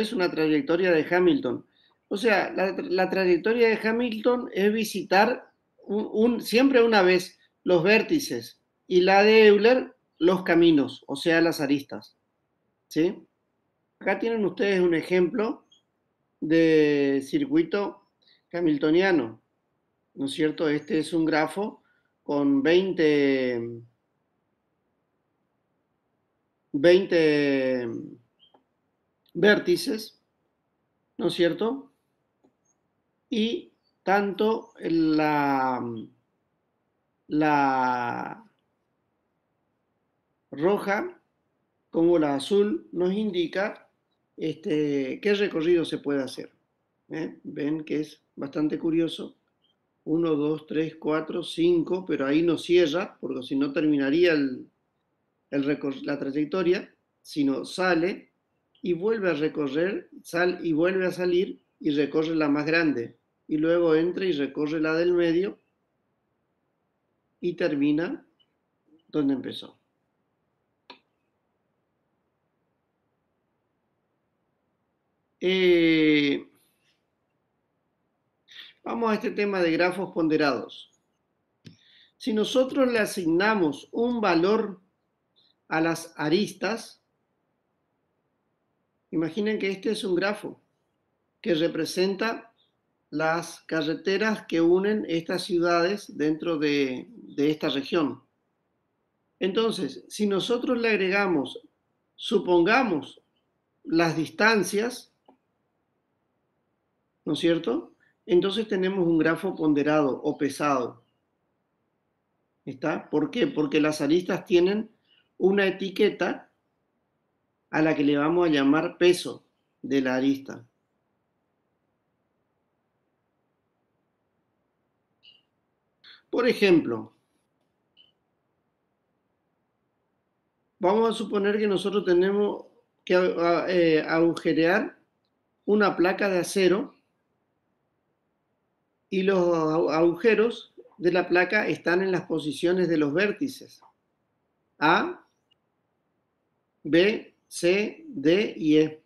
es una trayectoria de Hamilton. O sea, la trayectoria de Hamilton es visitar siempre una vez los vértices y la de Euler los caminos, o sea, las aristas. ¿Sí? Acá tienen ustedes un ejemplo de circuito hamiltoniano, ¿no es cierto? Este es un grafo con 20 vértices, ¿no es cierto? Y tanto la roja como la azul nos indica qué recorrido se puede hacer. Ven que es bastante curioso. 1, 2, 3, 4, 5, pero ahí no cierra, porque si no terminaría la trayectoria, sino sale y vuelve a recorrer, y vuelve a salir y recorre la más grande. Y luego entra y recorre la del medio y termina donde empezó. Vamos a este tema de grafos ponderados. Si nosotros le asignamos un valor a las aristas, imaginen que este es un grafo que representa las carreteras que unen estas ciudades dentro de esta región. Entonces, si nosotros le agregamos, supongamos, las distancias, ¿no es cierto? Entonces tenemos un grafo ponderado o pesado. ¿Está? ¿Por qué? Porque las aristas tienen una etiqueta a la que le vamos a llamar peso de la arista. Por ejemplo, vamos a suponer que nosotros tenemos que agujerear una placa de acero y los agujeros de la placa están en las posiciones de los vértices A, B, C, D y E.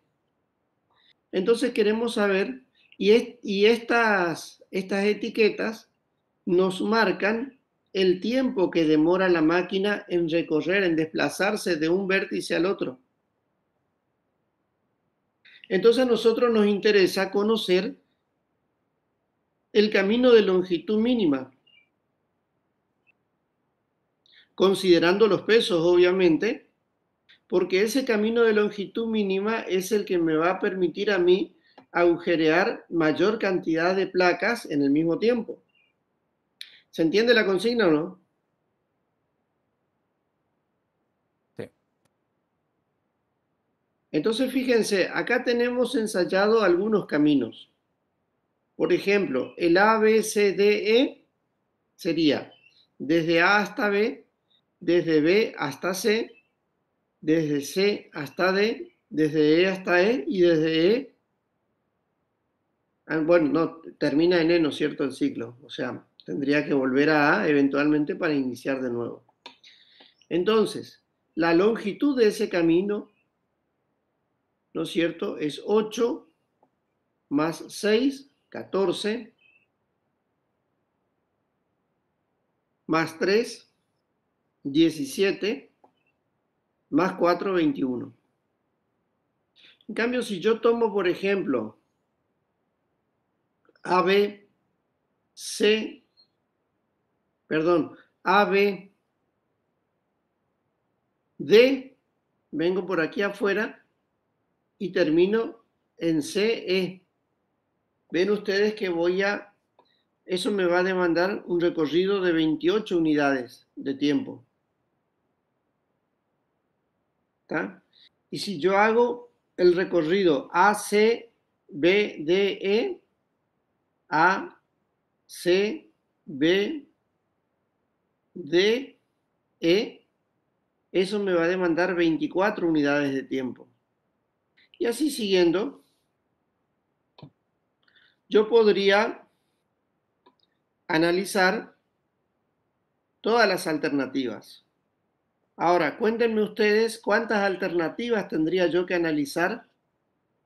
Entonces queremos saber, y estas etiquetas nos marcan el tiempo que demora la máquina en recorrer, en desplazarse de un vértice al otro. Entonces a nosotros nos interesa conocer el camino de longitud mínima, considerando los pesos, obviamente, porque ese camino de longitud mínima es el que me va a permitir a mí agujerear mayor cantidad de placas en el mismo tiempo. ¿Se entiende la consigna o no? Sí. Entonces, fíjense, acá tenemos ensayado algunos caminos. Por ejemplo, el A, B, C, D, E sería desde A hasta B, desde B hasta C, desde C hasta D, desde E hasta E y desde E, bueno, no, termina en E, ¿no es cierto?, el ciclo. O sea, tendría que volver a A eventualmente para iniciar de nuevo. Entonces, la longitud de ese camino, ¿no es cierto?, es 8 más 6, 14, más 3, 17, más 4, 21. En cambio, si yo tomo, por ejemplo, AB, C, perdón, AB, D, vengo por aquí afuera y termino en CE. Ven ustedes que eso me va a demandar un recorrido de 28 unidades de tiempo. ¿Está? Y si yo hago el recorrido AC, B, D, E, A, C, B, D, E, eso me va a demandar 24 unidades de tiempo. Y así siguiendo, yo podría analizar todas las alternativas. Ahora, cuéntenme ustedes cuántas alternativas tendría yo que analizar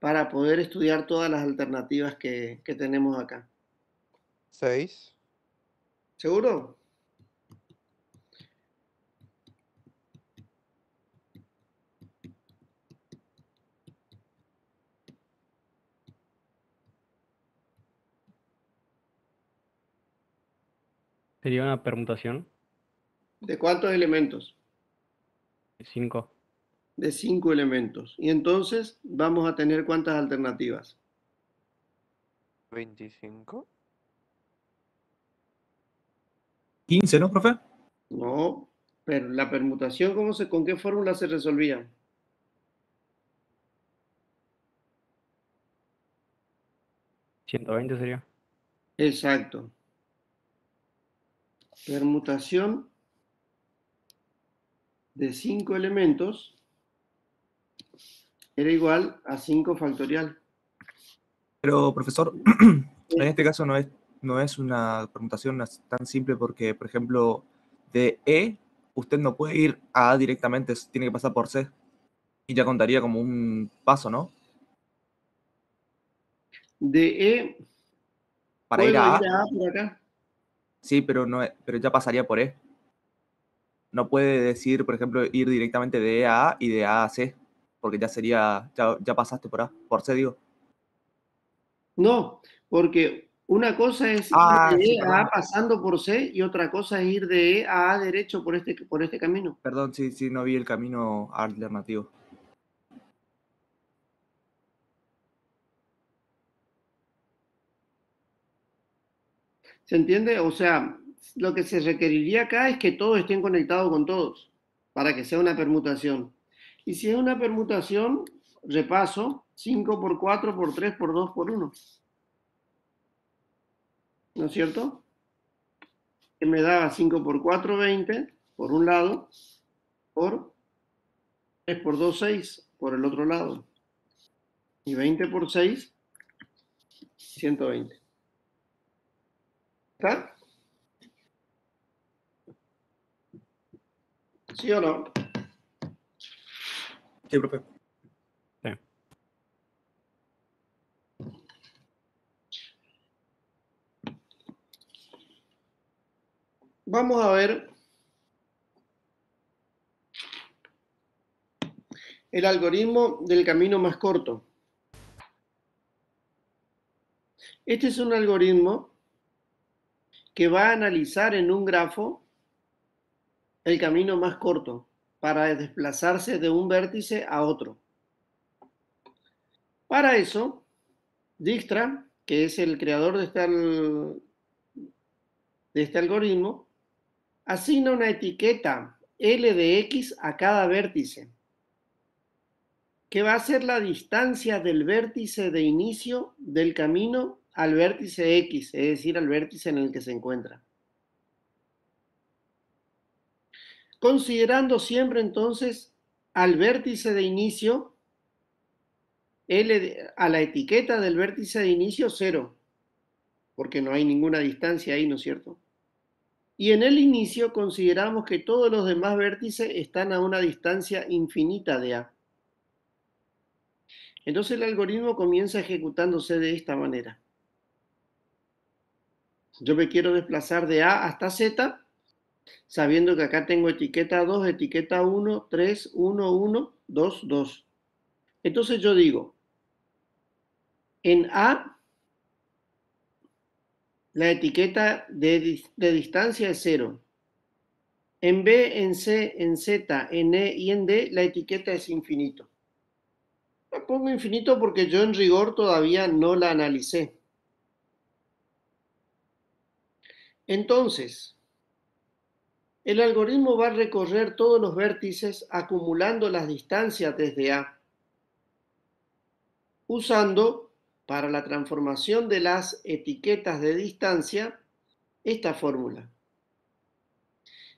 para poder estudiar todas las alternativas que tenemos acá. 6. ¿Seguro? Sería una permutación ¿De cuántos elementos? de 5. De 5 elementos. Y entonces vamos a tener ¿cuántas alternativas? 25. 15, ¿no, profe? No, pero la permutación, ¿con qué fórmula se resolvía? ¿120 sería? Exacto. Permutación de 5 elementos era igual a 5 factorial. Pero, profesor, en este caso no es una permutación tan simple porque, por ejemplo, de E, usted no puede ir a A directamente, tiene que pasar por C. Y ya contaría como un paso, ¿no? De E, Para ir ¿puedo a ir A, a A por acá? sí, pero, pero ya pasaría por E. No puede decir, por ejemplo, ir directamente de E a A y de A a C, porque ya sería, ya pasaste por A, por C, digo. No, porque una cosa es ir Ah, de sí, E a A perdón. pasando por C y otra cosa es ir de E a A derecho por este camino. Perdón, sí, sí, no vi el camino alternativo. ¿Se entiende? O sea, lo que se requeriría acá es que todos estén conectados con todos para que sea una permutación. Y si es una permutación, repaso, 5 por 4 por 3 por 2 por 1. ¿No es cierto? Que me daba 5 por 4, 20 por un lado, por 3 por 2, 6 por el otro lado. Y 20 por 6, 120. ¿Está? ¿Sí o no? Sí, profe. Sí. Vamos a ver el algoritmo del camino más corto. Este es un algoritmo que va a analizar en un grafo el camino más corto para desplazarse de un vértice a otro. Para eso, Dijkstra, que es el creador de este algoritmo, asigna una etiqueta L de X a cada vértice, que va a ser la distancia del vértice de inicio del camino al vértice X, es decir, al vértice en el que se encuentra. Considerando siempre entonces al vértice de inicio, a la etiqueta del vértice de inicio 0, porque no hay ninguna distancia ahí, ¿no es cierto? Y en el inicio consideramos que todos los demás vértices están a una distancia infinita de A. Entonces el algoritmo comienza ejecutándose de esta manera. Yo me quiero desplazar de A hasta Z, sabiendo que acá tengo etiqueta 2, etiqueta 1, 3, 1, 1, 2, 2. Entonces yo digo, en A la etiqueta de distancia es 0. En B, en C, en Z, en E y en D la etiqueta es infinito. La pongo infinito porque yo en rigor todavía no la analicé. Entonces, el algoritmo va a recorrer todos los vértices acumulando las distancias desde A, usando para la transformación de las etiquetas de distancia esta fórmula.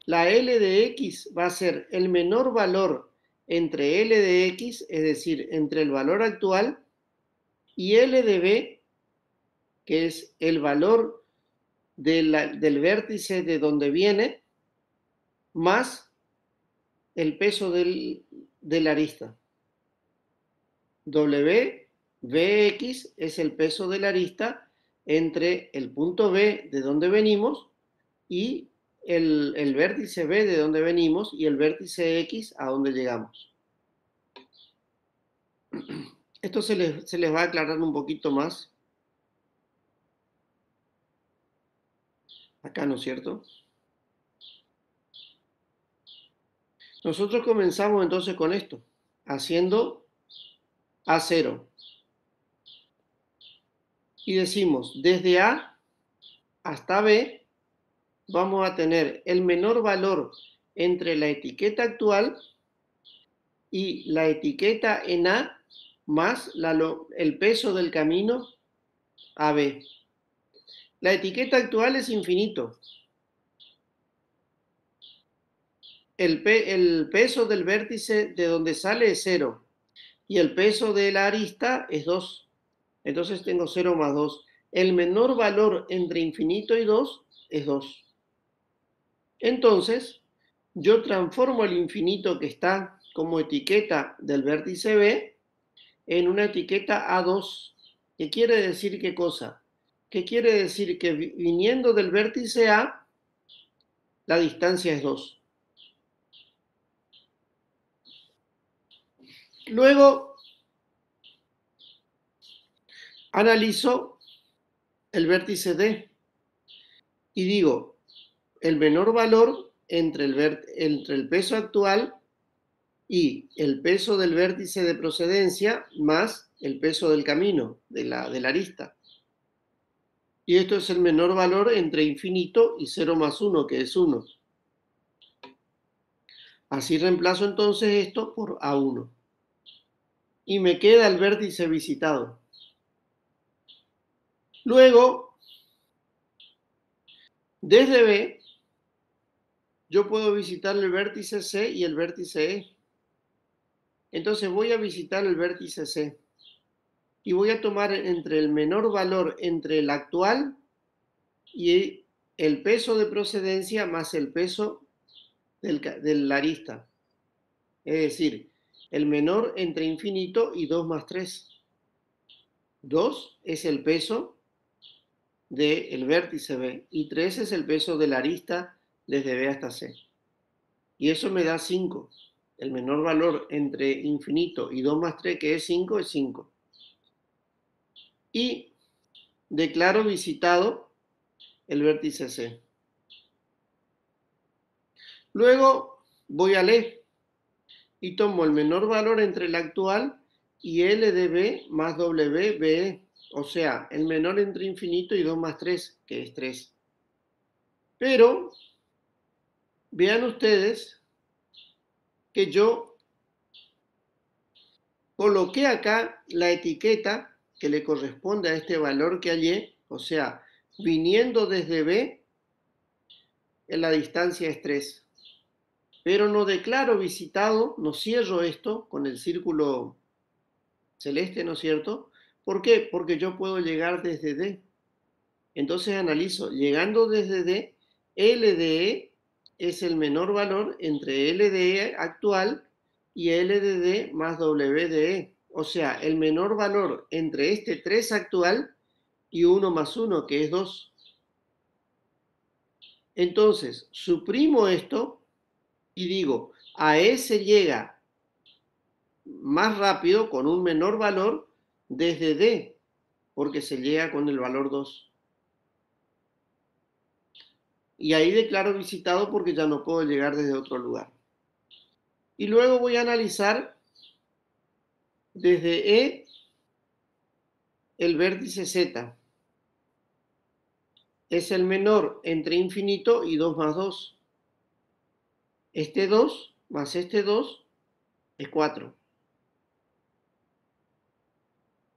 La L de X va a ser el menor valor entre L de X, es decir, entre el valor actual, y L de B, que es el valor del vértice de donde viene, más el peso de la arista. W Vx es el peso de la arista entre el punto B de donde venimos y el vértice B de donde venimos y el vértice X a donde llegamos. Esto se les va a aclarar un poquito más. Acá, ¿no es cierto? Nosotros comenzamos entonces con esto, haciendo A0. Y decimos, desde A hasta B, vamos a tener el menor valor entre la etiqueta actual y la etiqueta en A más el peso del camino a B. La etiqueta actual es infinito. El peso del vértice de donde sale es 0 y el peso de la arista es 2. Entonces tengo 0 más 2. El menor valor entre infinito y 2 es 2. Entonces, yo transformo el infinito que está como etiqueta del vértice B en una etiqueta A2. ¿Qué quiere decir qué cosa? ¿Qué quiere decir? Que viniendo del vértice A, la distancia es 2. Luego, analizo el vértice D y digo, el menor valor entre el peso actual y el peso del vértice de procedencia más el peso del camino, de la arista. Y esto es el menor valor entre infinito y 0 más 1, que es 1. Así reemplazo entonces esto por A1. Y me queda el vértice visitado. Luego, desde B, yo puedo visitar el vértice C y el vértice E. Entonces voy a visitar el vértice C. Y voy a tomar entre el menor valor entre el actual y el peso de procedencia más el peso del arista. Es decir, el menor entre infinito y 2 más 3. 2 es el peso del vértice B y 3 es el peso de la arista desde B hasta C. Y eso me da 5. El menor valor entre infinito y 2 más 3, que es 5, es 5. Y declaro visitado el vértice C. Luego voy al E y tomo el menor valor entre el actual y L de B más W, BE. O sea, el menor entre infinito y 2 más 3, que es 3. Pero, vean ustedes que yo coloqué acá la etiqueta que le corresponde a este valor que hallé, o sea, viniendo desde B, en la distancia es 3. Pero no declaro visitado, no cierro esto con el círculo celeste, ¿no es cierto? ¿Por qué? Porque yo puedo llegar desde D. Entonces analizo, llegando desde D, L de E es el menor valor entre L de E actual y L de D más W de E. O sea, el menor valor entre este 3 actual y 1 más 1, que es 2. Entonces, suprimo esto y digo, a E se llega más rápido con un menor valor desde D, porque se llega con el valor 2. Y ahí declaro visitado porque ya no puedo llegar desde otro lugar. Y luego voy a analizar desde E el vértice Z. Es el menor entre infinito y 2 más 2. Este 2 más este 2 es 4.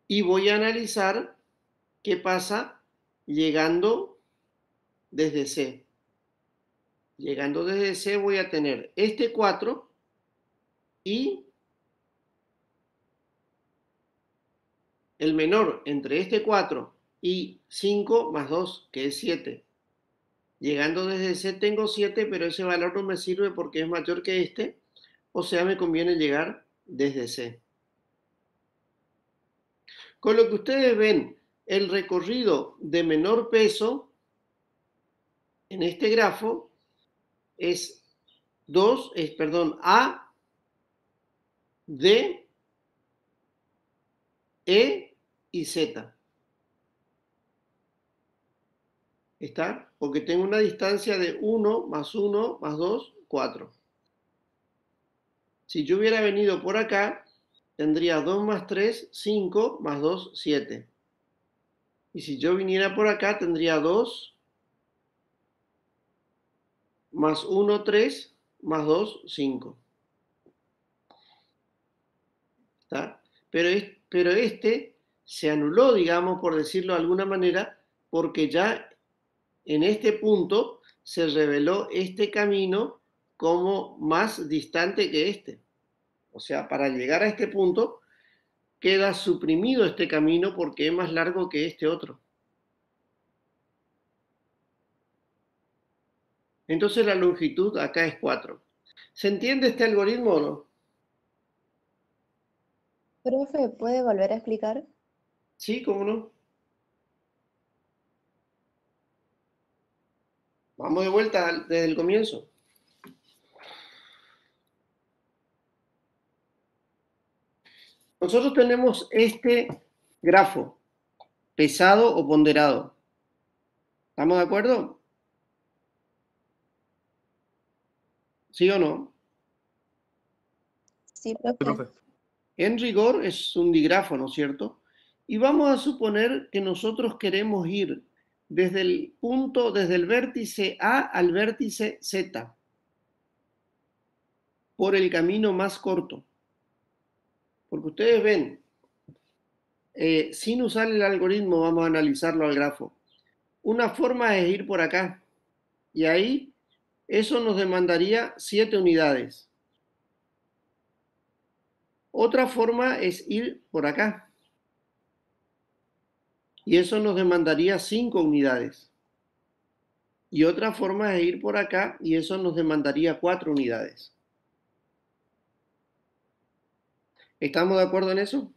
Y voy a analizar qué pasa llegando desde C. Llegando desde C voy a tener este 4 y el menor entre este 4 y 5 más 2, que es 7. Llegando desde C tengo 7, pero ese valor no me sirve porque es mayor que este, o sea, me conviene llegar desde C. Con lo que ustedes ven, el recorrido de menor peso en este grafo es A, D, E y Z. ¿Está? Porque tengo una distancia de 1 más 1 más 2, 4. Si yo hubiera venido por acá, tendría 2 más 3, 5, más 2, 7. Y si yo viniera por acá, tendría 2 más 1, 3, más 2, 5. ¿Está? Pero este se anuló, digamos, por decirlo de alguna manera, porque ya en este punto se reveló este camino como más distante que este. O sea, para llegar a este punto queda suprimido este camino porque es más largo que este otro. Entonces la longitud acá es 4. ¿Se entiende este algoritmo o no? Profe, ¿puede volver a explicar? Sí, ¿cómo no? Vamos de vuelta desde el comienzo. Nosotros tenemos este grafo, pesado o ponderado. ¿Estamos de acuerdo? ¿Sí o no? Sí, Sí, profe. profe. En rigor es un digrafo, ¿no es cierto? Y vamos a suponer que nosotros queremos ir desde el punto, desde el vértice A al vértice Z, por el camino más corto. Porque ustedes ven, sin usar el algoritmo, vamos a analizarlo al grafo. Una forma es ir por acá, y ahí eso nos demandaría 7 unidades. Otra forma es ir por acá, y eso nos demandaría 5 unidades. Y otra forma es ir por acá, y eso nos demandaría 4 unidades. ¿Estamos de acuerdo en eso?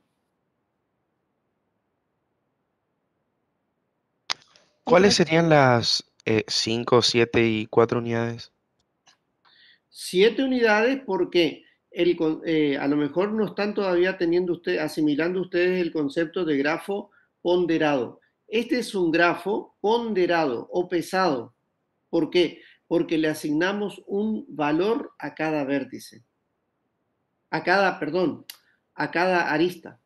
¿Cuáles serían las 5, 7 y 4 unidades? 7 unidades porque a lo mejor no están todavía asimilando ustedes el concepto de grafo ponderado. Este es un grafo ponderado o pesado. ¿Por qué? Porque le asignamos un valor a cada vértice. A cada arista.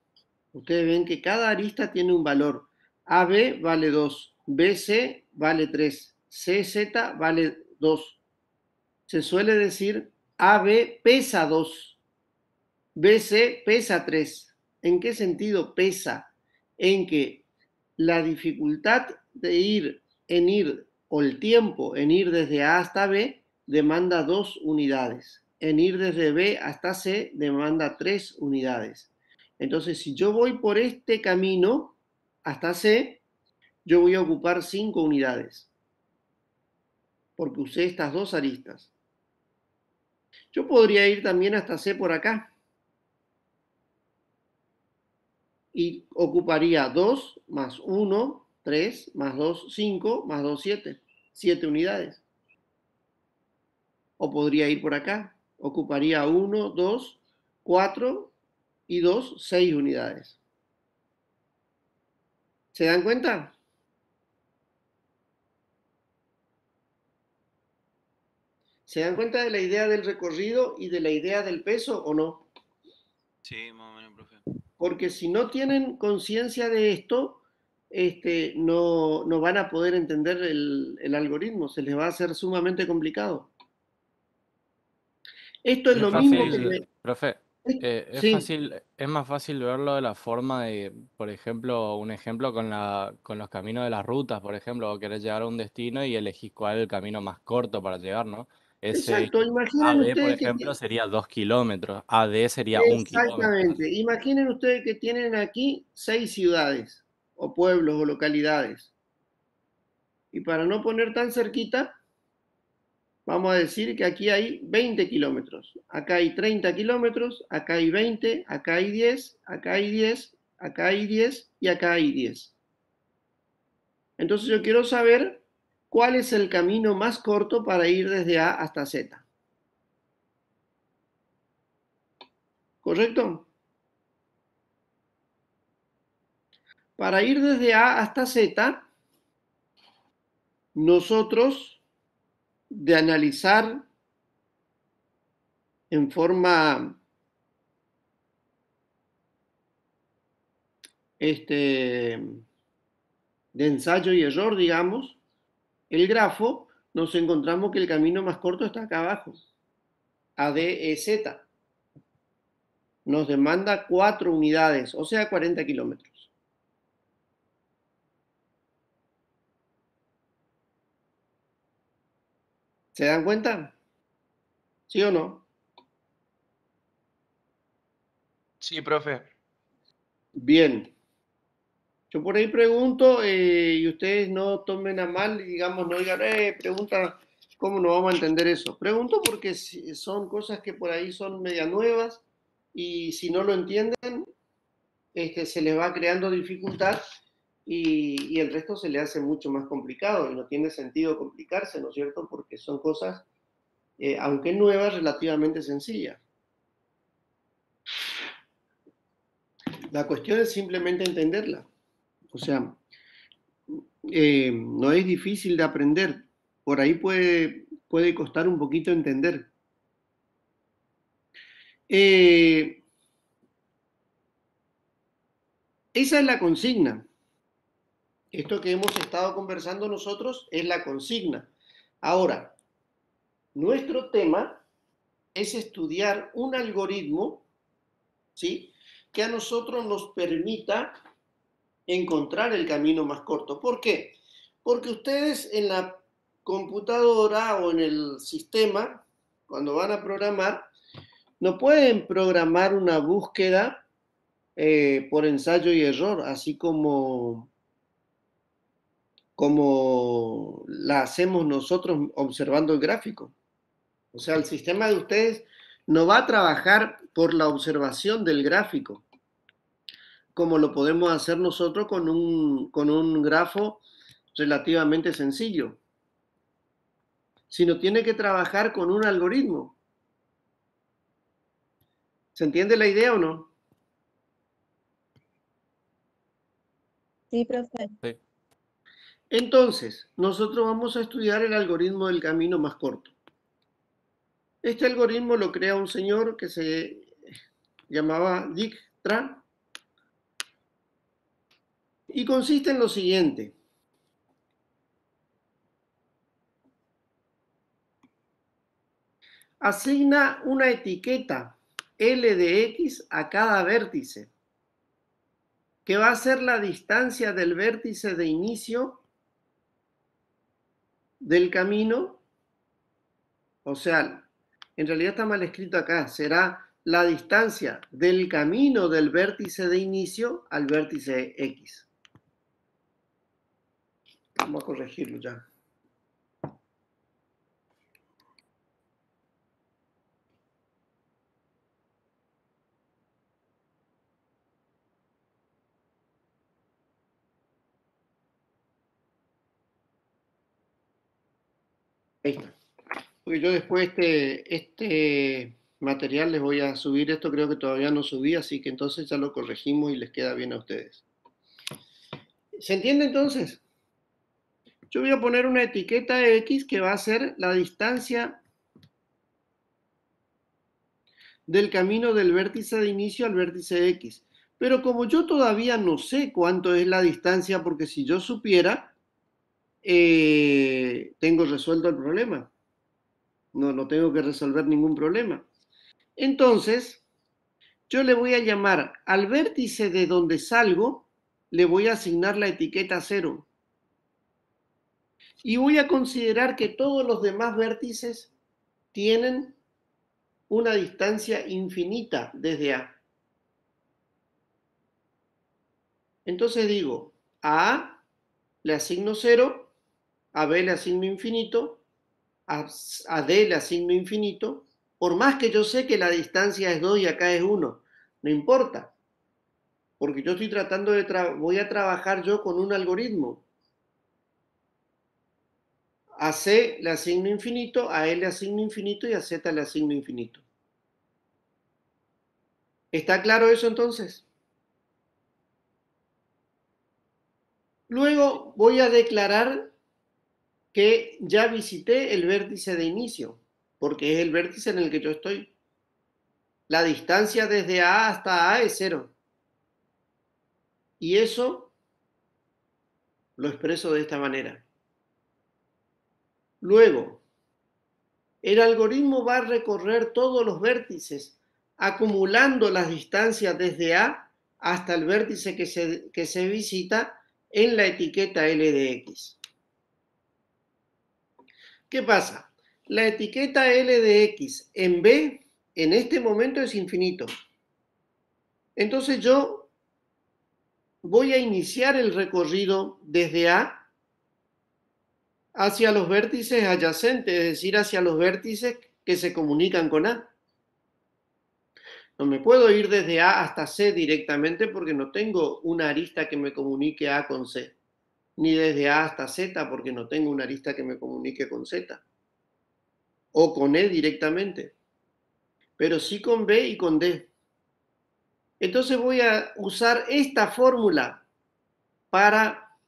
Ustedes ven que cada arista tiene un valor. AB vale 2, BC vale 3, CZ vale 2. Se suele decir AB pesa 2, BC pesa 3. ¿En qué sentido pesa? En que la dificultad de ir o el tiempo en ir desde A hasta B demanda 2 unidades. En ir desde B hasta C demanda 3 unidades. Entonces, si yo voy por este camino hasta C, yo voy a ocupar 5 unidades, porque usé estas dos aristas. Yo podría ir también hasta C por acá y ocuparía 2 más 1, 3, más 2, 5, más 2, 7. 7 unidades. O podría ir por acá. Ocuparía 1, 2, 4 y 2, 6 unidades. ¿Se dan cuenta? ¿Se dan cuenta de la idea del recorrido y de la idea del peso o no? Sí, más o menos, profe. Porque si no tienen conciencia de esto, no van a poder entender el algoritmo, se les va a hacer sumamente complicado. Esto es Es lo mismo que... fácil, profe, Sí, es más fácil verlo de la forma de, por ejemplo, un ejemplo con los caminos de las rutas, por ejemplo, o querés llegar a un destino y elegís cuál es el camino más corto para llegar, ¿no? Ese exacto. Imaginen AB, por ustedes que... ejemplo, sería 2 kilómetros, AD sería 1 kilómetro. Exactamente. Imaginen ustedes que tienen aquí 6 ciudades, o pueblos, o localidades. Y para no poner tan cerquita, vamos a decir que aquí hay 20 kilómetros. Acá hay 30 kilómetros, acá hay 20, acá hay 10, acá hay 10, acá hay 10 y acá hay 10. Entonces yo quiero saber cuál es el camino más corto para ir desde A hasta Z. ¿Correcto? Para ir desde A hasta Z, nosotros, de analizar en forma de ensayo y error, digamos, el grafo, nos encontramos que el camino más corto está acá abajo, ADEZ. Nos demanda 4 unidades, o sea, 40 kilómetros. ¿Se dan cuenta? ¿Sí o no? Sí, profe. Bien. Yo por ahí pregunto y ustedes no tomen a mal y digamos, no digan, pregunta, ¿cómo no vamos a entender eso? Pregunto porque son cosas que por ahí son media nuevas y si no lo entienden, se les va creando dificultad y el resto se le hace mucho más complicado y no tiene sentido complicarse, ¿no es cierto? Porque son cosas, aunque nuevas, relativamente sencillas. La cuestión es simplemente entenderla. O sea, no es difícil de aprender. Por ahí puede costar un poquito entender. Esa es la consigna. Esto que hemos estado conversando nosotros es la consigna. Ahora, nuestro tema es estudiar un algoritmo, ¿sí?, que a nosotros nos permita encontrar el camino más corto. ¿Por qué? Porque ustedes en la computadora o en el sistema, cuando van a programar, no pueden programar una búsqueda por ensayo y error, así como la hacemos nosotros observando el gráfico. O sea, el sistema de ustedes no va a trabajar por la observación del gráfico, como lo podemos hacer nosotros con un grafo relativamente sencillo, sino tiene que trabajar con un algoritmo. ¿Se entiende la idea o no? Sí, profe. Sí. Entonces, nosotros vamos a estudiar el algoritmo del camino más corto. Este algoritmo lo crea un señor que se llamaba Dijkstra y consiste en lo siguiente. Asigna una etiqueta L de X a cada vértice, que va a ser la distancia del vértice de inicio del camino. O sea, en realidad está mal escrito acá, será la distancia del camino del vértice de inicio al vértice X. Vamos a corregirlo ya. Ahí está. Porque yo después este material les voy a subir esto, creo que todavía no subí, así que entonces ya lo corregimos y les queda bien a ustedes. ¿Se entiende entonces? Yo voy a poner una etiqueta X que va a ser la distancia del camino del vértice de inicio al vértice X. Pero como yo todavía no sé cuánto es la distancia, porque si yo supiera, tengo resuelto el problema. No tengo que resolver ningún problema. Entonces, yo le voy a llamar al vértice de donde salgo, le voy a asignar la etiqueta 0. Y voy a considerar que todos los demás vértices tienen una distancia infinita desde A. Entonces digo, a A le asigno 0, a B le asigno infinito, a D le asigno infinito, por más que yo sé que la distancia es 2 y acá es 1, no importa, porque yo estoy tratando de voy a trabajar yo con un algoritmo. A C le asigno infinito, a E le asigno infinito y a Z le asigno infinito. ¿Está claro eso entonces? Luego voy a declarar que ya visité el vértice de inicio, porque es el vértice en el que yo estoy. La distancia desde A hasta A es 0. Y eso lo expreso de esta manera. Luego, el algoritmo va a recorrer todos los vértices, acumulando las distancias desde A hasta el vértice que se visita en la etiqueta L de X. ¿Qué pasa? La etiqueta L de X en B en este momento es infinito. Entonces yo voy a iniciar el recorrido desde A hacia los vértices adyacentes, es decir, hacia los vértices que se comunican con A. No me puedo ir desde A hasta C directamente porque no tengo una arista que me comunique A con C. Ni desde A hasta Z porque no tengo una arista que me comunique con Z. O con E directamente. Pero sí con B y con D. Entonces voy a usar esta fórmula para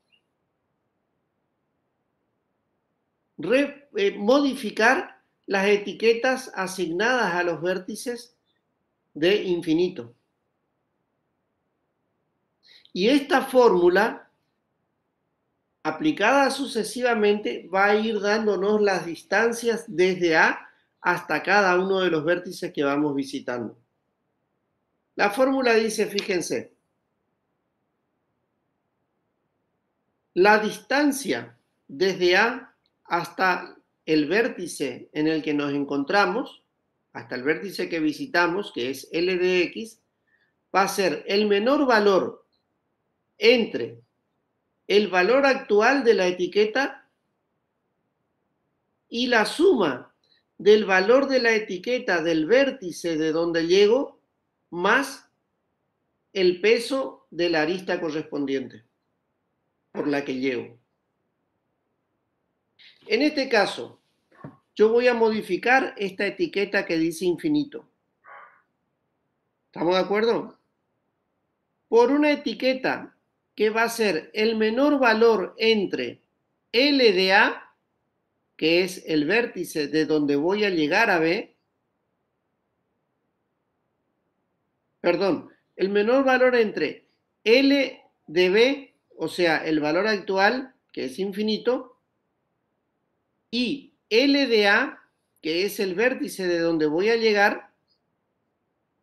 modificar las etiquetas asignadas a los vértices de infinito. Y esta fórmula, aplicada sucesivamente, va a ir dándonos las distancias desde A hasta cada uno de los vértices que vamos visitando. La fórmula dice, fíjense, la distancia desde A hasta el vértice en el que nos encontramos, hasta el vértice que visitamos, que es L de X, va a ser el menor valor entre el valor actual de la etiqueta y la suma del valor de la etiqueta del vértice de donde llego más el peso de la arista correspondiente por la que llego. En este caso, yo voy a modificar esta etiqueta que dice infinito. ¿Estamos de acuerdo? Por una etiqueta que va a ser el menor valor entre L de A, que es el vértice de donde voy a llegar a B, perdón, el menor valor entre L de B, o sea, el valor actual, que es infinito, y L de A, que es el vértice de donde voy a llegar,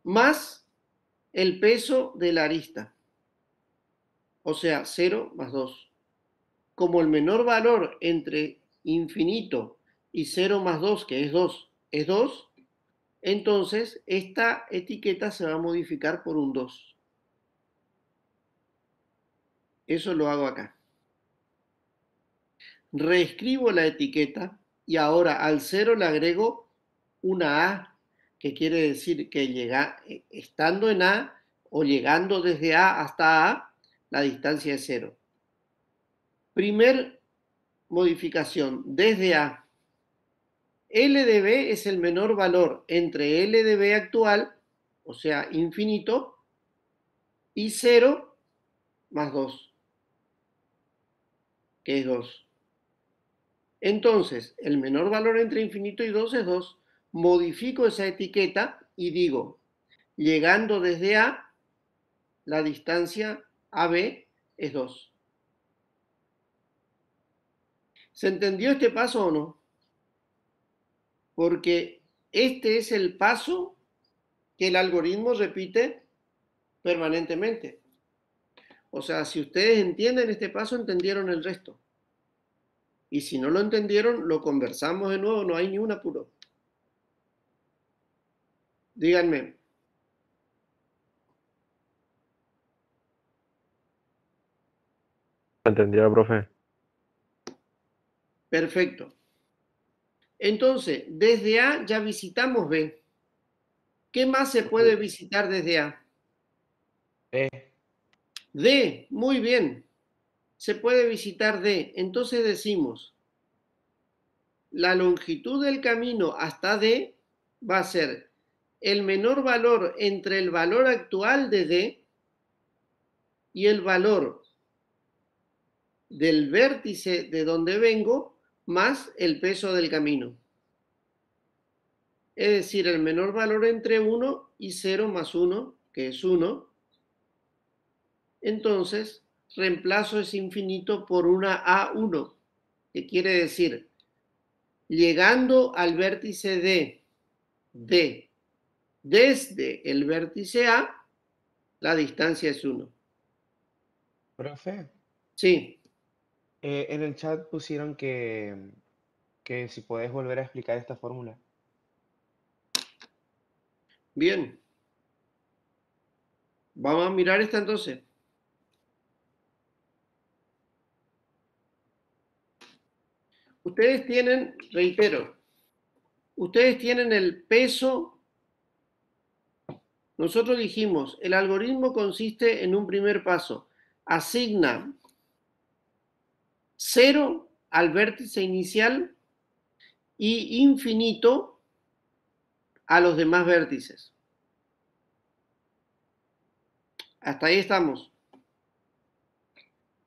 más el peso de la arista, o sea, 0 más 2. Como el menor valor entre infinito y 0 más 2, que es 2, es 2, entonces esta etiqueta se va a modificar por un 2. Eso lo hago acá. Reescribo la etiqueta y ahora al 0 le agrego una A, que quiere decir que estando en A o llegando desde A hasta A, la distancia es 0. Primer modificación, desde A. L de B es el menor valor entre L de B actual, o sea, infinito, y 0 más 2, que es 2. Entonces, el menor valor entre infinito y 2 es 2. Modifico esa etiqueta y digo, llegando desde A, la distancia AB es 2. ¿Se entendió este paso o no? Porque este es el paso que el algoritmo repite permanentemente. O sea, si ustedes entienden este paso, entendieron el resto. Y si no lo entendieron, lo conversamos de nuevo, no hay ni un apuro. Díganme. Entendía, profe. Perfecto. Entonces, desde A ya visitamos B. ¿Qué más se puede visitar desde A? B. D, muy bien. Se puede visitar D. Entonces decimos, la longitud del camino hasta D va a ser el menor valor entre el valor actual de D y el valor del vértice de donde vengo más el peso del camino. Es decir, el menor valor entre 1 y 0 más 1, que es 1. Entonces, reemplazo ese infinito por una A1, que quiere decir, llegando al vértice D desde el vértice A, la distancia es 1. Profe, Sí, en el chat pusieron que si puedes volver a explicar esta fórmula. bien. Vamos a mirar esta entonces. Ustedes tienen, reitero, ustedes tienen el peso. Nosotros dijimos, el algoritmo consiste en un primer paso. Asigna 0 al vértice inicial y infinito a los demás vértices. Hasta ahí estamos.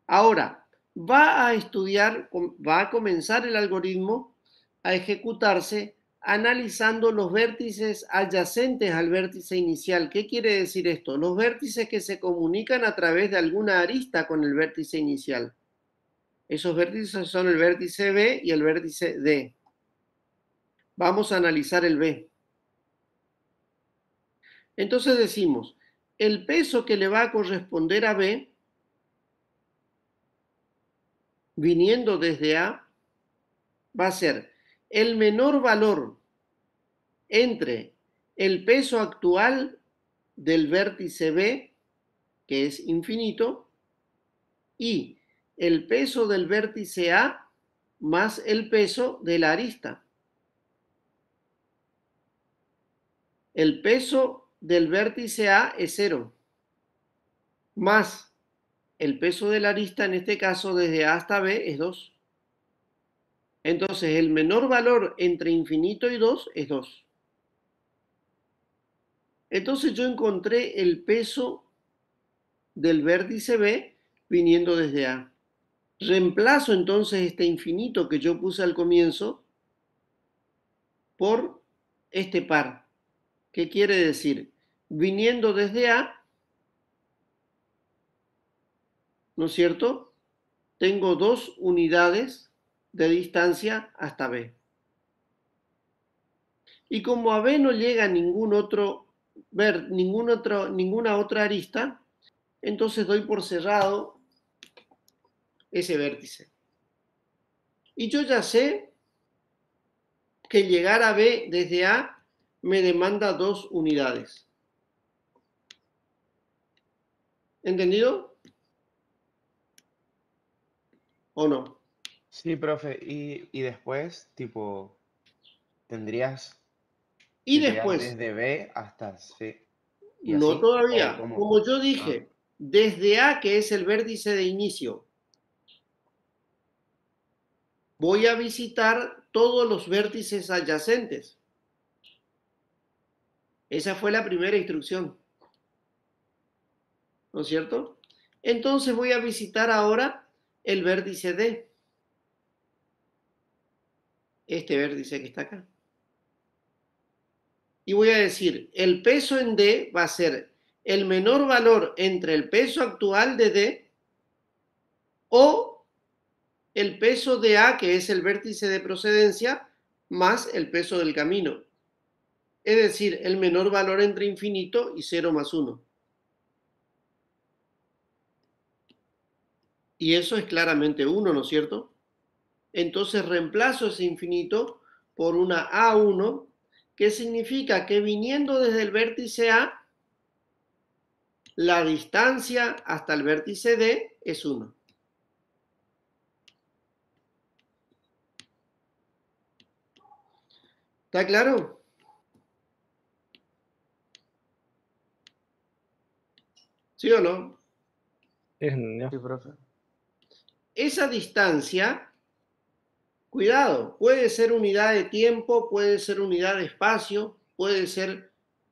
Ahora, va a comenzar el algoritmo a ejecutarse analizando los vértices adyacentes al vértice inicial. ¿Qué quiere decir esto? Los vértices que se comunican a través de alguna arista con el vértice inicial. Esos vértices son el vértice B y el vértice D. Vamos a analizar el B. Entonces decimos, el peso que le va a corresponder a B, viniendo desde A, va a ser el menor valor entre el peso actual del vértice B, que es infinito, y el peso del vértice A más el peso de la arista. El peso del vértice A es 0, más el peso de la arista, en este caso desde A hasta B, es 2. Entonces el menor valor entre infinito y 2 es 2. Entonces yo encontré el peso del vértice B viniendo desde A. Reemplazo entonces este infinito que yo puse al comienzo por este par. ¿Qué quiere decir? Viniendo desde A, ¿no es cierto? Tengo 2 unidades de distancia hasta B. Y como a B no llega ninguna otra arista, entonces doy por cerrado ese vértice. Y yo ya sé que llegar a B desde A me demanda 2 unidades. ¿Entendido? ¿O no? Sí, profe, y después, tipo, tendrías Y que llegar después, desde B hasta C y no así, o todavía, como, como yo ah, dije, desde A, que es el vértice de inicio, voy a visitar todos los vértices adyacentes. Esa fue la primera instrucción, ¿no es cierto? Entonces voy a visitar ahora el vértice D, este vértice que está acá. Y voy a decir, el peso en D va a ser el menor valor entre el peso actual de D o el peso de A, que es el vértice de procedencia, más el peso del camino. Es decir, el menor valor entre infinito y 0 más 1. Y eso es claramente 1, ¿no es cierto? Entonces reemplazo ese infinito por una A1, que significa que viniendo desde el vértice A, la distancia hasta el vértice D es 1. ¿Está claro? ¿Sí o no? Sí, se entendió. Sí, profe. Esa distancia, cuidado, puede ser unidad de tiempo, puede ser unidad de espacio, puede ser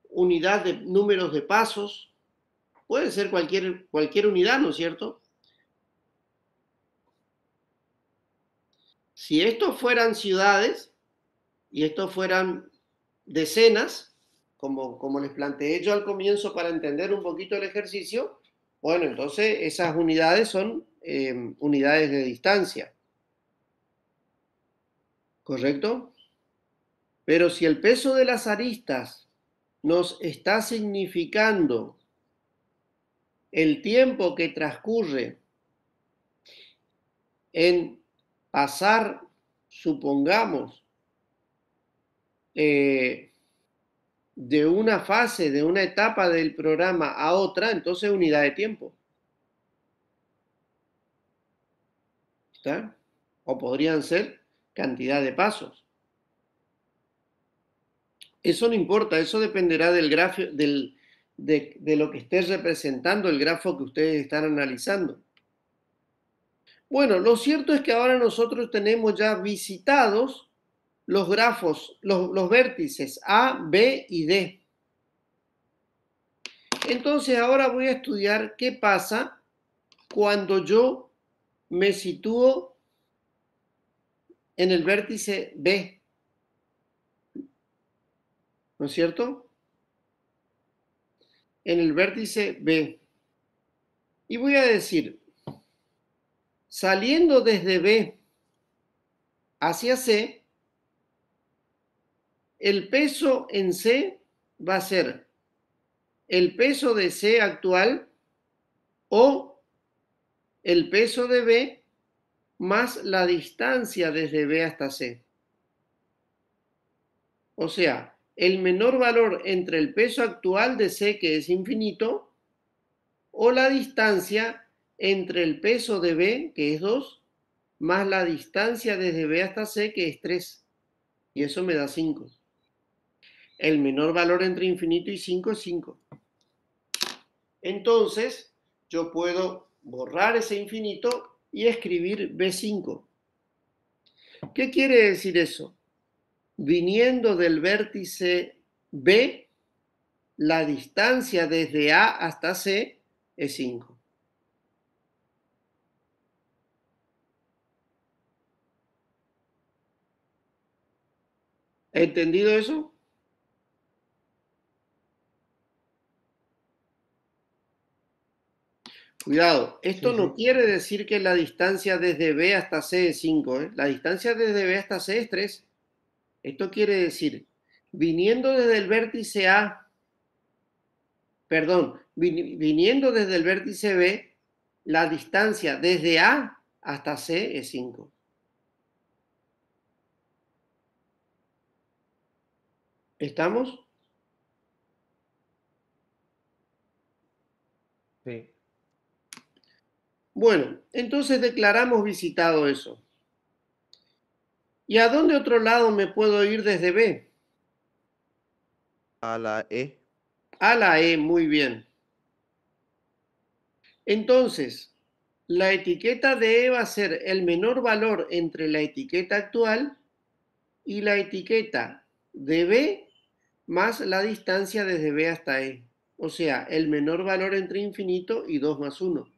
unidad de números de pasos, puede ser cualquier unidad, ¿no es cierto? Si estos fueran ciudades y estos fueran decenas, como les planteé yo al comienzo para entender un poquito el ejercicio, bueno, entonces esas unidades son unidades de distancia, ¿correcto? Pero si el peso de las aristas nos está significando el tiempo que transcurre en pasar, supongamos, de una fase, de una etapa del programa a otra, entonces unidad de tiempo. ¿Está? O podrían ser cantidad de pasos. Eso no importa, eso dependerá del grafo, de lo que esté representando el grafo que ustedes están analizando. Bueno, lo cierto es que ahora nosotros tenemos ya visitados los grafos, los vértices A, B y D. Entonces ahora voy a estudiar qué pasa cuando yo me sitúo en el vértice B. ¿No es cierto? En el vértice B. Y voy a decir, saliendo desde B hacia C, el peso en C va a ser el peso de C actual o el peso de B más la distancia desde B hasta C. O sea, el menor valor entre el peso actual de C, que es infinito, o la distancia entre el peso de B, que es 2, más la distancia desde B hasta C, que es 3. Y eso me da 5. El menor valor entre infinito y 5 es 5. Entonces, yo puedo borrar ese infinito y escribir B5. ¿Qué quiere decir eso? Viniendo del vértice B, la distancia desde A hasta C es 5. ¿Entendido eso? Cuidado, esto Sí, no sí. quiere decir que la distancia desde B hasta C es 5, ¿eh? La distancia desde B hasta C es 3. Esto quiere decir, viniendo desde el vértice A, perdón, viniendo desde el vértice B, la distancia desde A hasta C es 5. ¿Estamos? Sí. Bueno, entonces declaramos visitado eso. ¿Y a dónde otro lado me puedo ir desde B? A la E. A la E, muy bien. Entonces, la etiqueta de E va a ser el menor valor entre la etiqueta actual y la etiqueta de B más la distancia desde B hasta E. O sea, el menor valor entre infinito y 2 más 1.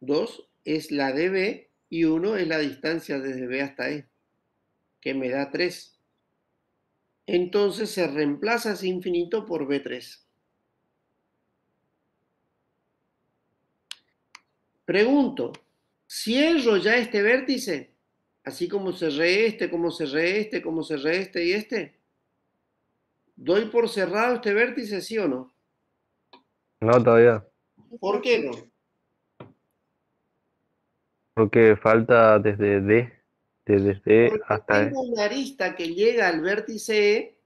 2 es la de B y 1 es la distancia desde B hasta E, que me da 3. Entonces se reemplaza ese infinito por B3. Pregunto, ¿cierro ya este vértice? Así como cerré este, como cerré este, como cerré este y este. ¿Doy por cerrado este vértice, sí o no? No, todavía, ¿Por qué no? porque falta desde desde D Porque hasta E. tengo una arista que llega al vértice E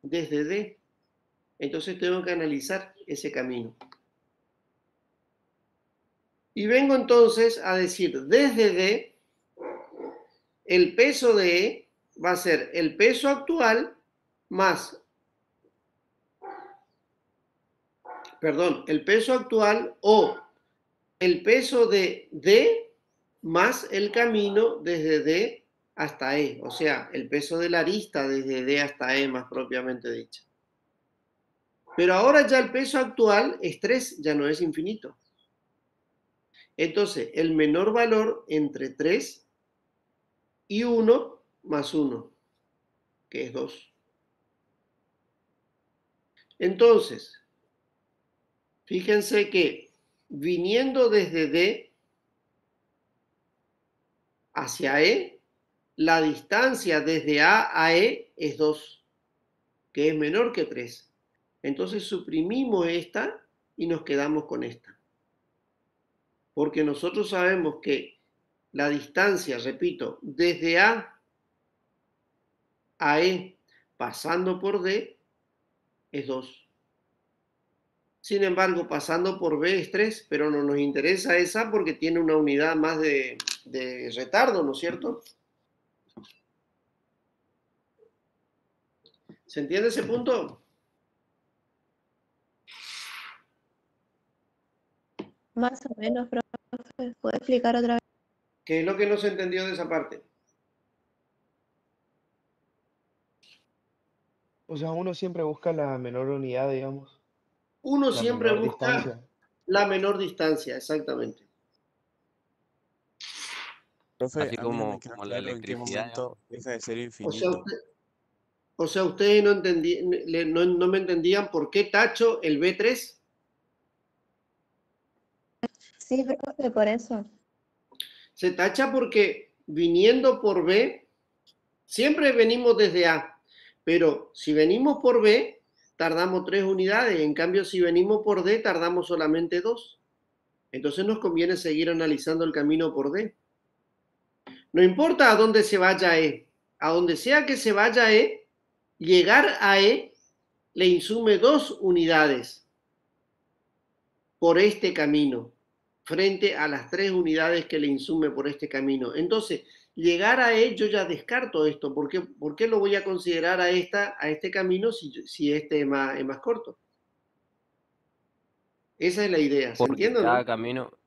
desde D. Entonces tengo que analizar ese camino. Y vengo entonces a decir, desde D, el peso de E va a ser el peso actual más, perdón, el peso actual o el peso de D más el camino desde D hasta E, o sea, el peso de la arista desde D hasta E más propiamente dicha. Pero ahora ya el peso actual es 3, ya no es infinito. Entonces, el menor valor entre 3 y 1 más 1, que es 2. Entonces, fíjense que viniendo desde D hacia E, la distancia desde A a E es 2, que es menor que 3. Entonces suprimimos esta y nos quedamos con esta. Porque nosotros sabemos que la distancia, repito, desde A a E pasando por D es 2. Sin embargo, pasando por B es 3, pero no nos interesa esa porque tiene una unidad más de retardo, ¿no es cierto? ¿Se entiende ese punto? Más o menos, profe. ¿Puede explicar otra vez? ¿Qué es lo que no se entendió de esa parte? O sea, uno siempre busca la menor unidad, digamos, Uno la siempre menor busca distancia. la menor distancia, exactamente. Profe, Así a mí no me como, queda como la claro en qué electricidad, momento deja de ser O sea, infinito. ustedes no me entendían por qué tacho el B3. Sí, profe, por eso. Se tacha porque viniendo por B, siempre venimos desde A, pero si venimos por B, tardamos 3 unidades. En cambio, si venimos por D, tardamos solamente 2. Entonces nos conviene seguir analizando el camino por D. No importa a dónde se vaya E, a donde sea que se vaya E, llegar a E le insume 2 unidades por este camino, frente a las 3 unidades que le insume por este camino. Entonces, llegar a E, yo ya descarto esto. ¿Por qué lo voy a considerar a este camino si este es más corto? Esa es la idea, ¿se porque entiende o no?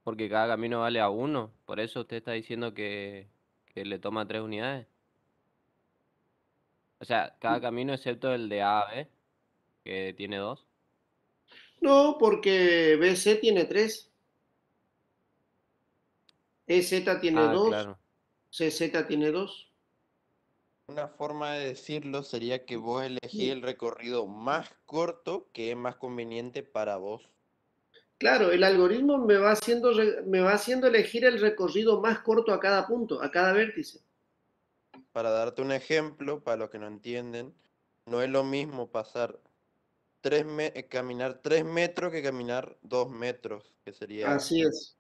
porque cada camino vale a 1. Por eso usted está diciendo que le toma 3 unidades. O sea, cada camino excepto el de A a B, que tiene 2. No, porque BC tiene 3, EZ tiene Ah, 2, claro. CZ tiene 2. Una forma de decirlo sería que vos elegís el recorrido más corto que es más conveniente para vos. Claro, el algoritmo me va haciendo elegir el recorrido más corto a cada punto, a cada vértice. Para darte un ejemplo, para los que no entienden, no es lo mismo caminar 3 metros que caminar 2 metros, que sería Así es.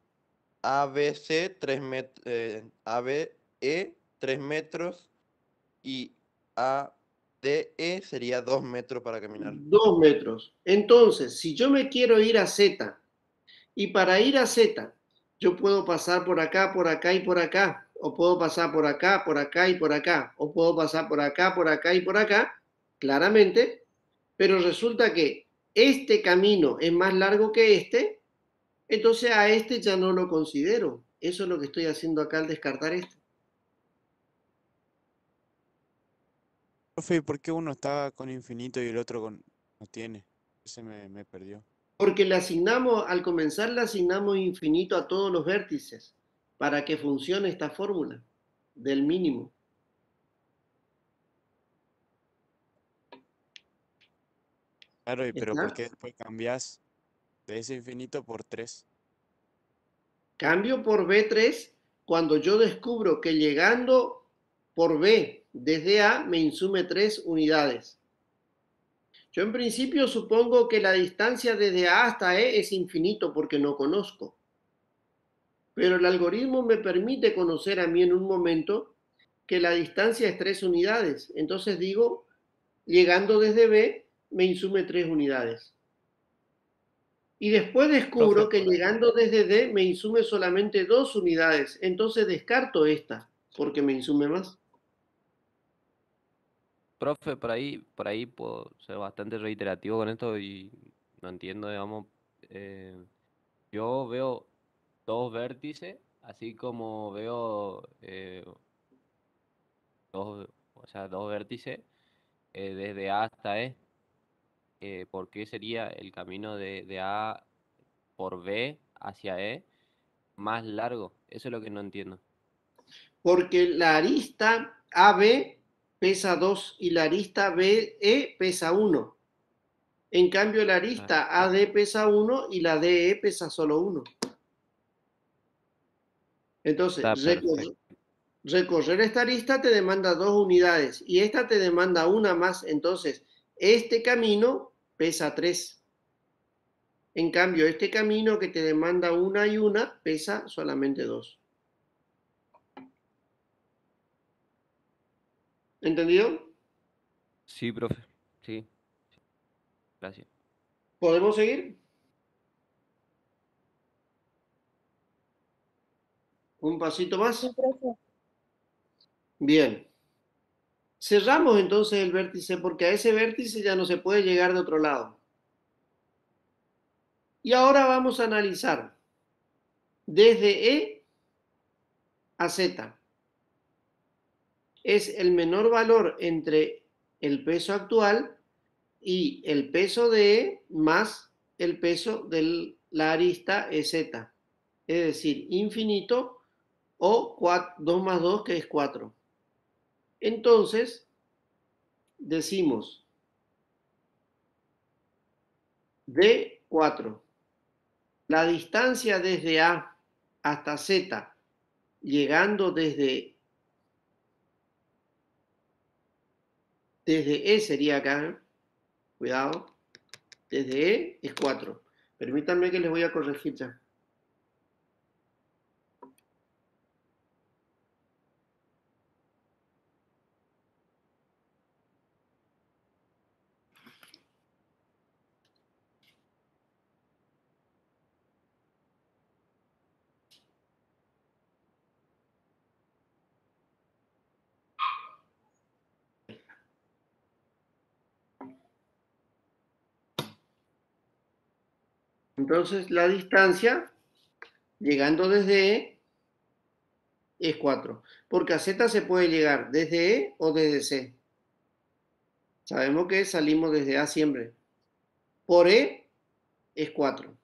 ABC 3 ABE 3 metros y ADE sería 2 metros para caminar. 2 metros. Entonces, si yo me quiero ir a Z, y para ir a Z, yo puedo pasar por acá y por acá, o puedo pasar por acá y por acá, o puedo pasar por acá y por acá, claramente, pero resulta que este camino es más largo que este, entonces a este ya no lo considero. Eso es lo que estoy haciendo acá al descartar este. Profe, ¿y por qué uno está con infinito y el otro no tiene? Ese me perdió. Porque al comenzar le asignamos infinito a todos los vértices para que funcione esta fórmula del mínimo. Claro, pero ¿por ¿Está? qué después cambias de ese infinito por 3? Cambio por B3 cuando yo descubro que llegando por B desde A me insume 3 unidades. Yo en principio supongo que la distancia desde A hasta E es infinito porque no conozco. Pero el algoritmo me permite conocer a mí en un momento que la distancia es 3 unidades. Entonces digo, llegando desde B me insume 3 unidades. Y después Profe, descubro que llegando desde D me insume solamente 2 unidades. Entonces descarto esta porque me insume más. Profe, por ahí puedo ser bastante reiterativo con esto y no entiendo, digamos, Yo veo dos vértices, así como veo dos vértices desde A hasta E. ¿Por qué sería el camino de A por B hacia E más largo? Eso es lo que no entiendo. Porque la arista AB pesa 2 y la arista BE pesa 1. En cambio, la arista AD pesa 1 y la DE pesa solo 1. Entonces, Está perfecto. recorrer esta arista te demanda 2 unidades y esta te demanda una más. Entonces, este camino pesa 3. En cambio, este camino que te demanda una y una pesa solamente 2. ¿Entendido? Sí, profe. Sí. Gracias. ¿Podemos seguir? Un pasito más. Sí, profe. Bien. Cerramos entonces el vértice porque a ese vértice ya no se puede llegar de otro lado. Y ahora vamos a analizar desde E a Z. Es el menor valor entre el peso actual y el peso de E más el peso de la arista EZ. Es decir, infinito o 2 más 2 que es 4. Entonces, decimos D4. La distancia desde A hasta Z, llegando desde E sería acá, cuidado, desde E es 4. Permítanme que les voy a corregir ya. Entonces la distancia, llegando desde E, es 4. Porque a Z se puede llegar desde E o desde C. Sabemos que salimos desde A siempre. Por E es 4.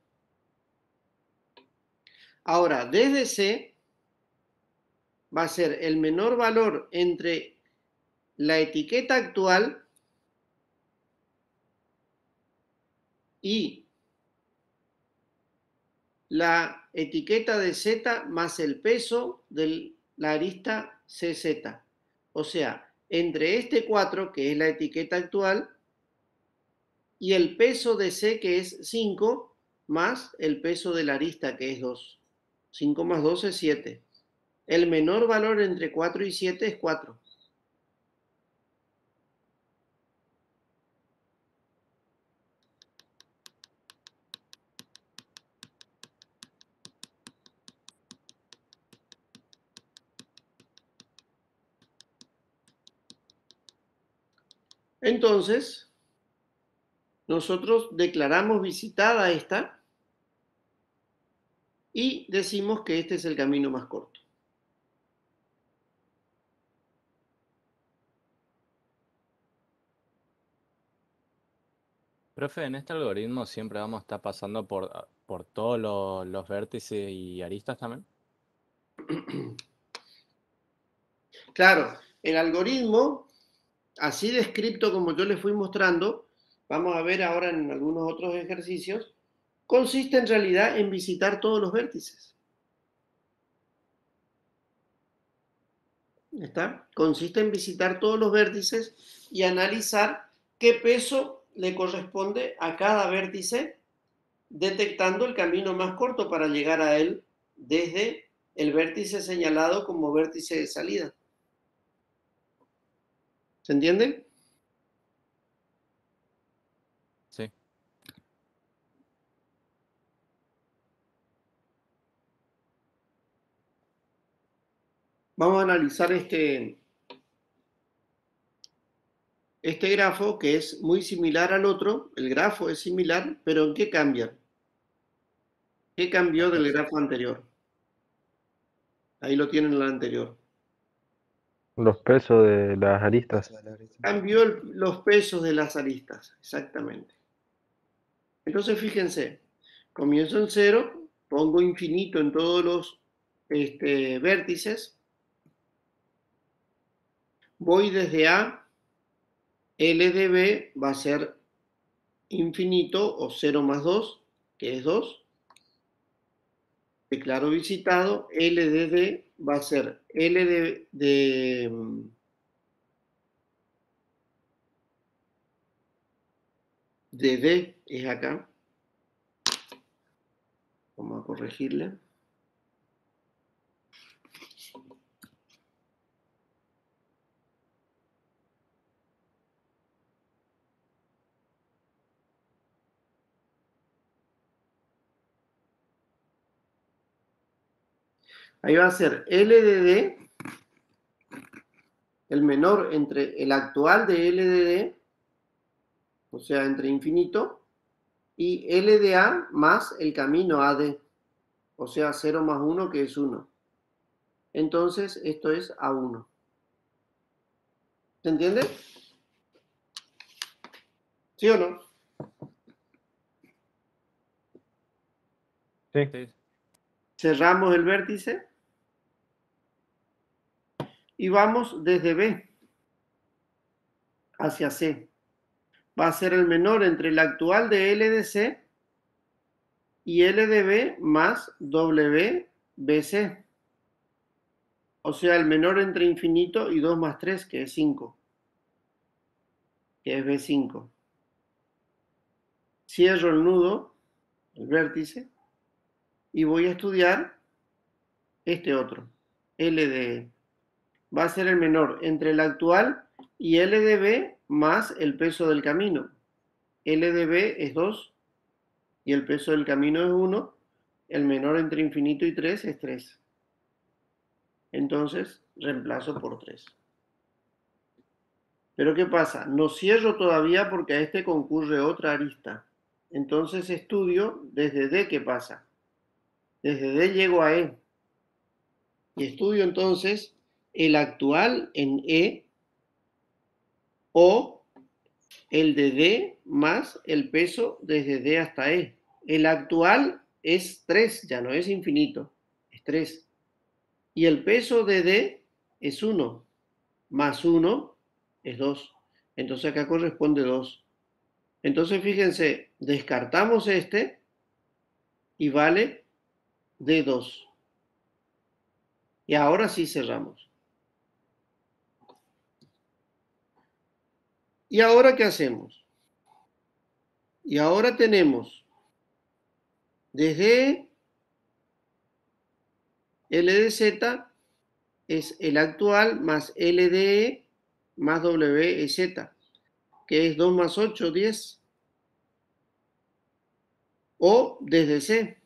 Ahora, desde C va a ser el menor valor entre la etiqueta actual y la etiqueta de Z más el peso de la arista CZ. O sea, entre este 4, que es la etiqueta actual, y el peso de C, que es 5, más el peso de la arista, que es 2. 5 más 2 es 7. El menor valor entre 4 y 7 es 4. Entonces, nosotros declaramos visitada esta y decimos que este es el camino más corto. Profe, en este algoritmo siempre vamos a estar pasando por todos los vértices y aristas también. Claro, el algoritmo, así descrito como yo les fui mostrando, vamos a ver ahora en algunos otros ejercicios, consiste en realidad en visitar todos los vértices. ¿Está? Consiste en visitar todos los vértices y analizar qué peso le corresponde a cada vértice, detectando el camino más corto para llegar a él desde el vértice señalado como vértice de salida. ¿Se entiende? Sí. Vamos a analizar este grafo que es muy similar al otro. El grafo es similar, pero ¿en qué cambia? ¿Qué cambió del grafo anterior? Ahí lo tienen en el anterior. Los pesos de las aristas. Cambió los pesos de las aristas, exactamente. Entonces, fíjense, comienzo en 0, pongo infinito en todos los vértices, voy desde A, L de B va a ser infinito o 0 más 2, que es 2. Declaro visitado, L de D va a ser L de D es acá. Vamos a corregirle. Ahí va a ser L de D, el menor entre el actual de L de D, o sea, entre infinito, y L de A más el camino AD, o sea, 0 más 1, que es 1. Entonces, esto es A1. ¿Se entiende? ¿Sí o no? Sí. Sí. Cerramos el vértice y vamos desde B hacia C. Va a ser el menor entre el actual de L de C y L de B más WBC. O sea, el menor entre infinito y 2 más 3, que es 5, que es B5. Cierro el nudo, el vértice, y voy a estudiar este otro, L de E. Va a ser el menor entre el actual y L de B más el peso del camino. L de B es 2 y el peso del camino es 1. El menor entre infinito y 3 es 3. Entonces, reemplazo por 3. Pero ¿qué pasa? No cierro todavía porque a este concurre otra arista. Entonces estudio desde D qué pasa. Desde D llego a E. Y estudio entonces el actual en E o el de D más el peso desde D hasta E. El actual es 3, ya no es infinito, es 3. Y el peso de D es 1, más 1 es 2. Entonces acá corresponde 2. Entonces fíjense, descartamos este y vale D2. Y ahora sí cerramos. ¿Y ahora qué hacemos? Y ahora tenemos desde L de Z es el actual más L de E más WZ, que es 2 más 8, 10. O desde C,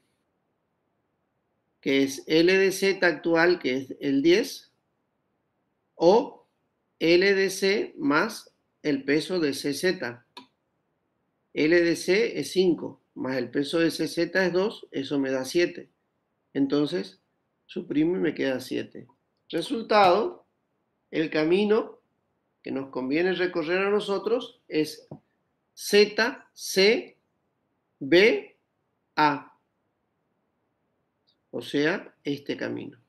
que es L de Z actual, que es el 10, o L de C más el peso de CZ. L de C es 5, más el peso de CZ es 2, eso me da 7. Entonces, suprimo y me queda 7. Resultado, el camino que nos conviene recorrer a nosotros es ZCBA. O sea, este camino.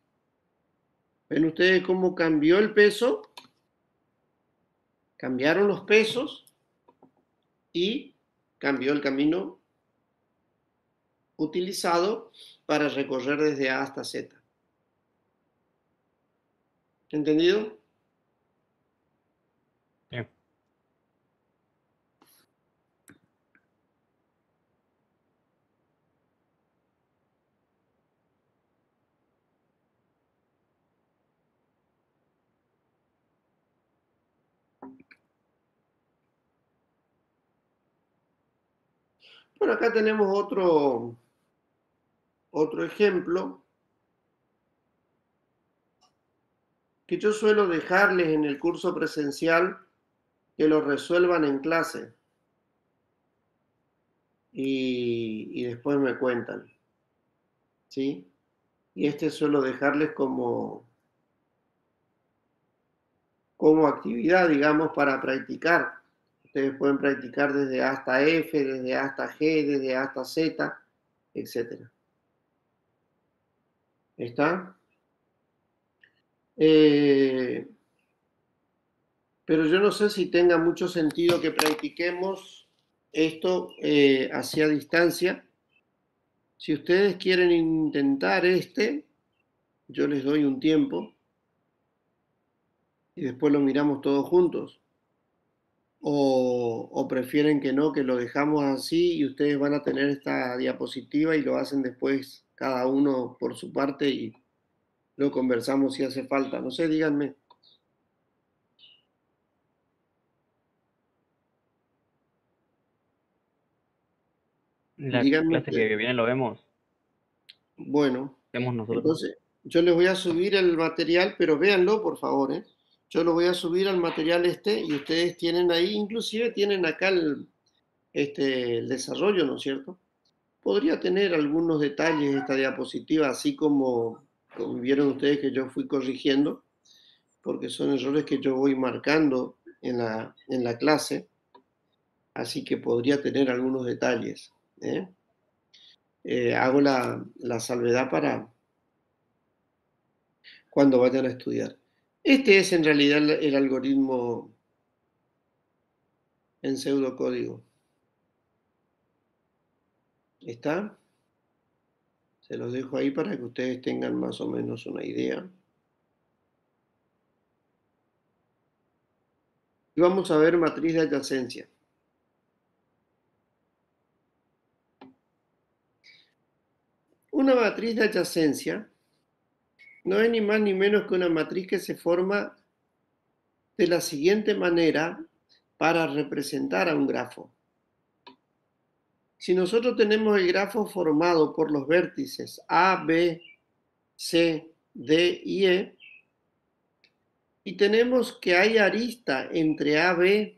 ¿Ven ustedes cómo cambió el peso? Cambiaron los pesos y cambió el camino utilizado para recorrer desde A hasta Z. ¿Entendido? Sí. Bueno, acá tenemos otro ejemplo que yo suelo dejarles en el curso presencial que lo resuelvan en clase y después me cuentan. ¿sí? Y suelo dejarles como actividad, digamos, para practicar. Ustedes pueden practicar desde A hasta F, desde A hasta G, desde A hasta Z, etc. ¿Está? Pero yo no sé si tenga mucho sentido que practiquemos esto hacia distancia. Si ustedes quieren intentar yo les doy un tiempo y después lo miramos todos juntos. O prefieren que no, que lo dejamos así y ustedes van a tener esta diapositiva y lo hacen después cada uno por su parte y lo conversamos si hace falta. No sé, díganme. La Díganme clase ustedes. que viene lo vemos. Bueno, Vemos nosotros. entonces yo les voy a subir el material, pero véanlo por favor, ¿eh? Yo lo voy a subir al material y ustedes tienen ahí, inclusive tienen acá el desarrollo, ¿no es cierto? Podría tener algunos detalles esta diapositiva, así como vieron ustedes que yo fui corrigiendo, porque son errores que yo voy marcando en la clase, así que podría tener algunos detalles. Hago la salvedad para cuando vayan a estudiar. Este es en realidad el algoritmo en pseudocódigo. ¿Está? Se los dejo ahí para que ustedes tengan más o menos una idea. Y vamos a ver matriz de adyacencia. Una matriz de adyacencia no es ni más ni menos que una matriz que se forma de la siguiente manera para representar a un grafo. Si nosotros tenemos el grafo formado por los vértices A, B, C, D y E, y tenemos que hay arista entre AB,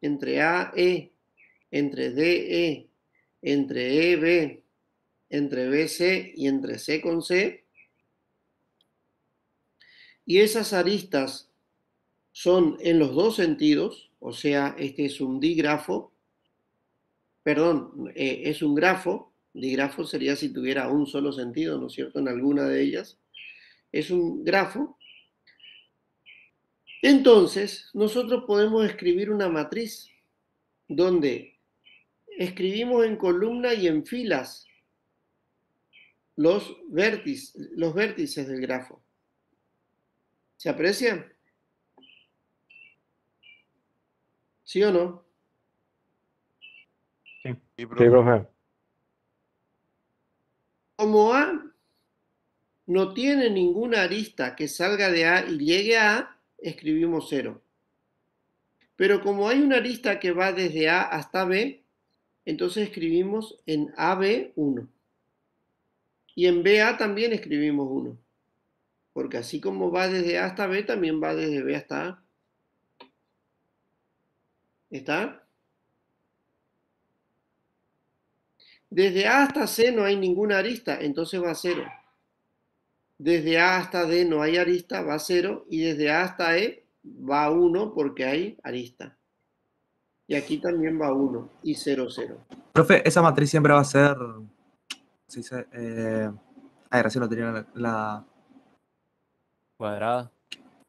entre AE, entre DE, entre EB, entre BC y entre C con C, y esas aristas son en los dos sentidos, o sea, este es un digrafo, perdón, es un grafo, digrafo sería si tuviera un solo sentido, ¿no es cierto?, en alguna de ellas, es un grafo. Entonces, nosotros podemos escribir una matriz donde escribimos en columna y en filas los vértices del grafo. ¿Se aprecia? ¿Sí o no? Sí. Sí, Sí, profe. profe. Como A no tiene ninguna arista que salga de A y llegue a A, escribimos 0. Pero como hay una arista que va desde A hasta B, entonces escribimos en AB 1. Y en BA también escribimos 1. Porque así como va desde A hasta B, también va desde B hasta A. ¿Está? Desde A hasta C no hay ninguna arista, entonces va a 0. Desde A hasta D no hay arista, va a 0. Y desde A hasta E va a 1 porque hay arista. Y aquí también va 1 y 0, 0. Profe, esa matriz siempre va a ser. Se dice. Recién lo tenía la. Cuadrada.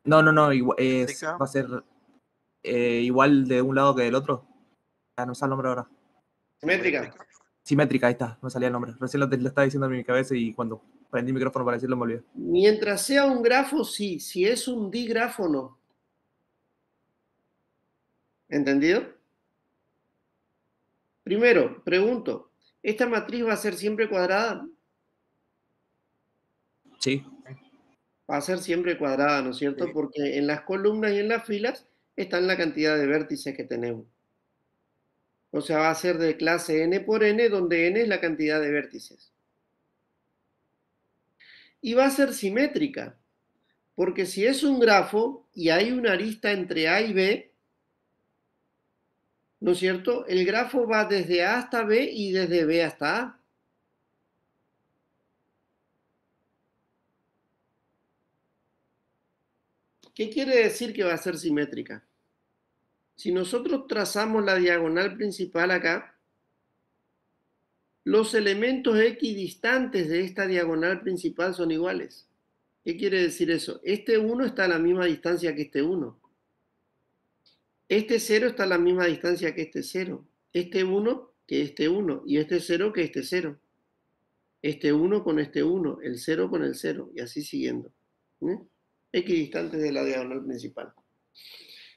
No, va ¿Métrica? a ser igual de un lado que del otro. No me sale el nombre ahora. Simétrica. Simétrica, ahí está, no me salía el nombre. Recién lo estaba diciendo en mi cabeza y cuando prendí el micrófono para decirlo me olvidé. Mientras sea un grafo, sí. Si es un digrafo, no. ¿Entendido? Primero, pregunto, ¿esta matriz va a ser siempre cuadrada? Sí. Va a ser siempre cuadrada, ¿no es cierto? Sí. Porque en las columnas y en las filas están la cantidad de vértices que tenemos. O sea, va a ser de clase n por n, donde n es la cantidad de vértices. Y va a ser simétrica, porque si es un grafo y hay una arista entre A y B, ¿no es cierto? El grafo va desde A hasta B y desde B hasta A. ¿Qué quiere decir que va a ser simétrica? Si nosotros trazamos la diagonal principal acá, los elementos equidistantes de esta diagonal principal son iguales. ¿Qué quiere decir eso? Este 1 está a la misma distancia que este 1. Este 0 está a la misma distancia que este 0. Este 1 que este 1. Y este 0 que este 0. Este 1 con este 1. El 0 con el 0. Y así siguiendo. Equidistantes de la diagonal principal.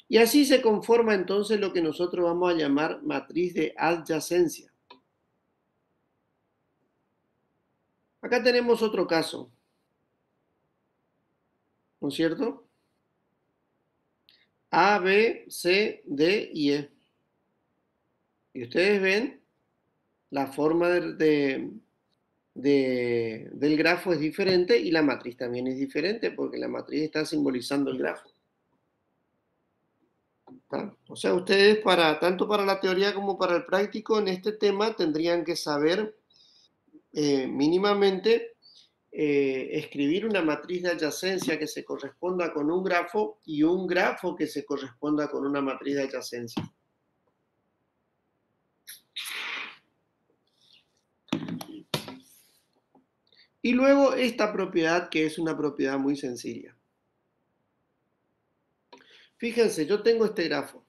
Y así se conforma entonces lo que nosotros vamos a llamar matriz de adyacencia. Acá tenemos otro caso. ¿No es cierto? A, B, C, D y E. Y ustedes ven, la forma del grafo es diferente y la matriz también es diferente porque la matriz está simbolizando el grafo. ¿Está? O sea, ustedes tanto para la teoría como para el práctico en este tema tendrían que saber mínimamente escribir una matriz de adyacencia que se corresponda con un grafo y un grafo que se corresponda con una matriz de adyacencia. Y luego esta propiedad que es una propiedad muy sencilla. Fíjense, yo tengo este grafo.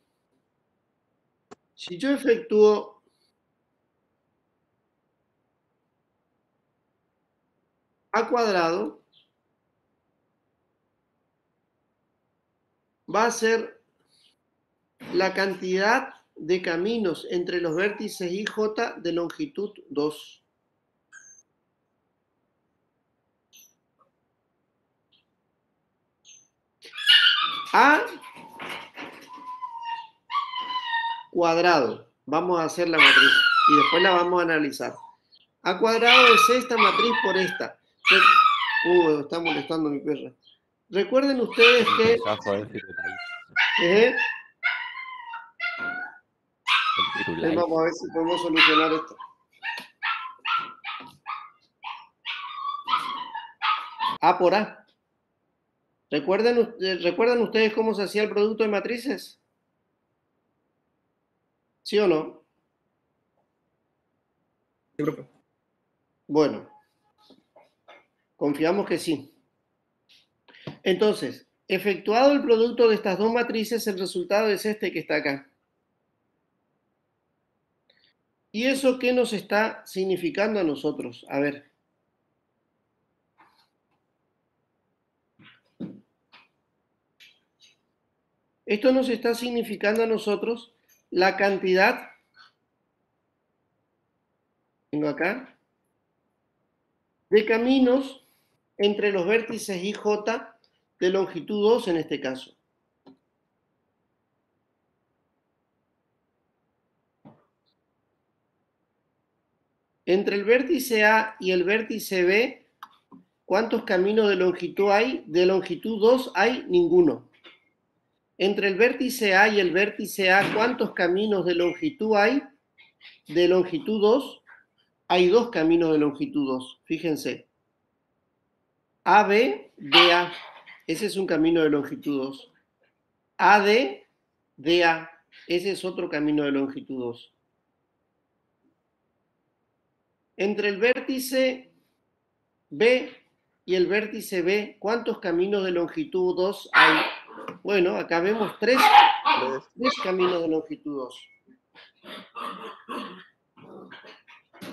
Si yo efectúo a cuadrado, va a ser la cantidad de caminos entre los vértices IJ de longitud 2. A cuadrado. Vamos a hacer la matriz y después la vamos a analizar. A cuadrado es esta matriz por esta. Está molestando mi perra. Recuerden ustedes que... Empezó a joder Firulais. El Firulais. Vamos a ver si podemos solucionar esto. A por A. ¿Recuerdan ustedes cómo se hacía el producto de matrices? ¿Sí o no? Sí, profe. Bueno, confiamos que sí. Entonces, efectuado el producto de estas dos matrices, el resultado es este que está acá. ¿Y eso qué nos está significando a nosotros? A ver. Esto nos está significando a nosotros la cantidad, tengo acá, de caminos entre los vértices IJ de longitud 2 en este caso. Entre el vértice A y el vértice B, ¿cuántos caminos de longitud hay? De longitud 2 hay ninguno. Entre el vértice A y el vértice A, ¿cuántos caminos de longitud hay? De longitud 2 hay 2 caminos de longitud 2. Fíjense. AB, DA. Ese es un camino de longitud 2. AD, DA. Ese es otro camino de longitud 2. Entre el vértice B y el vértice B, ¿cuántos caminos de longitud 2 hay? Bueno, acá vemos tres caminos de longitud 2.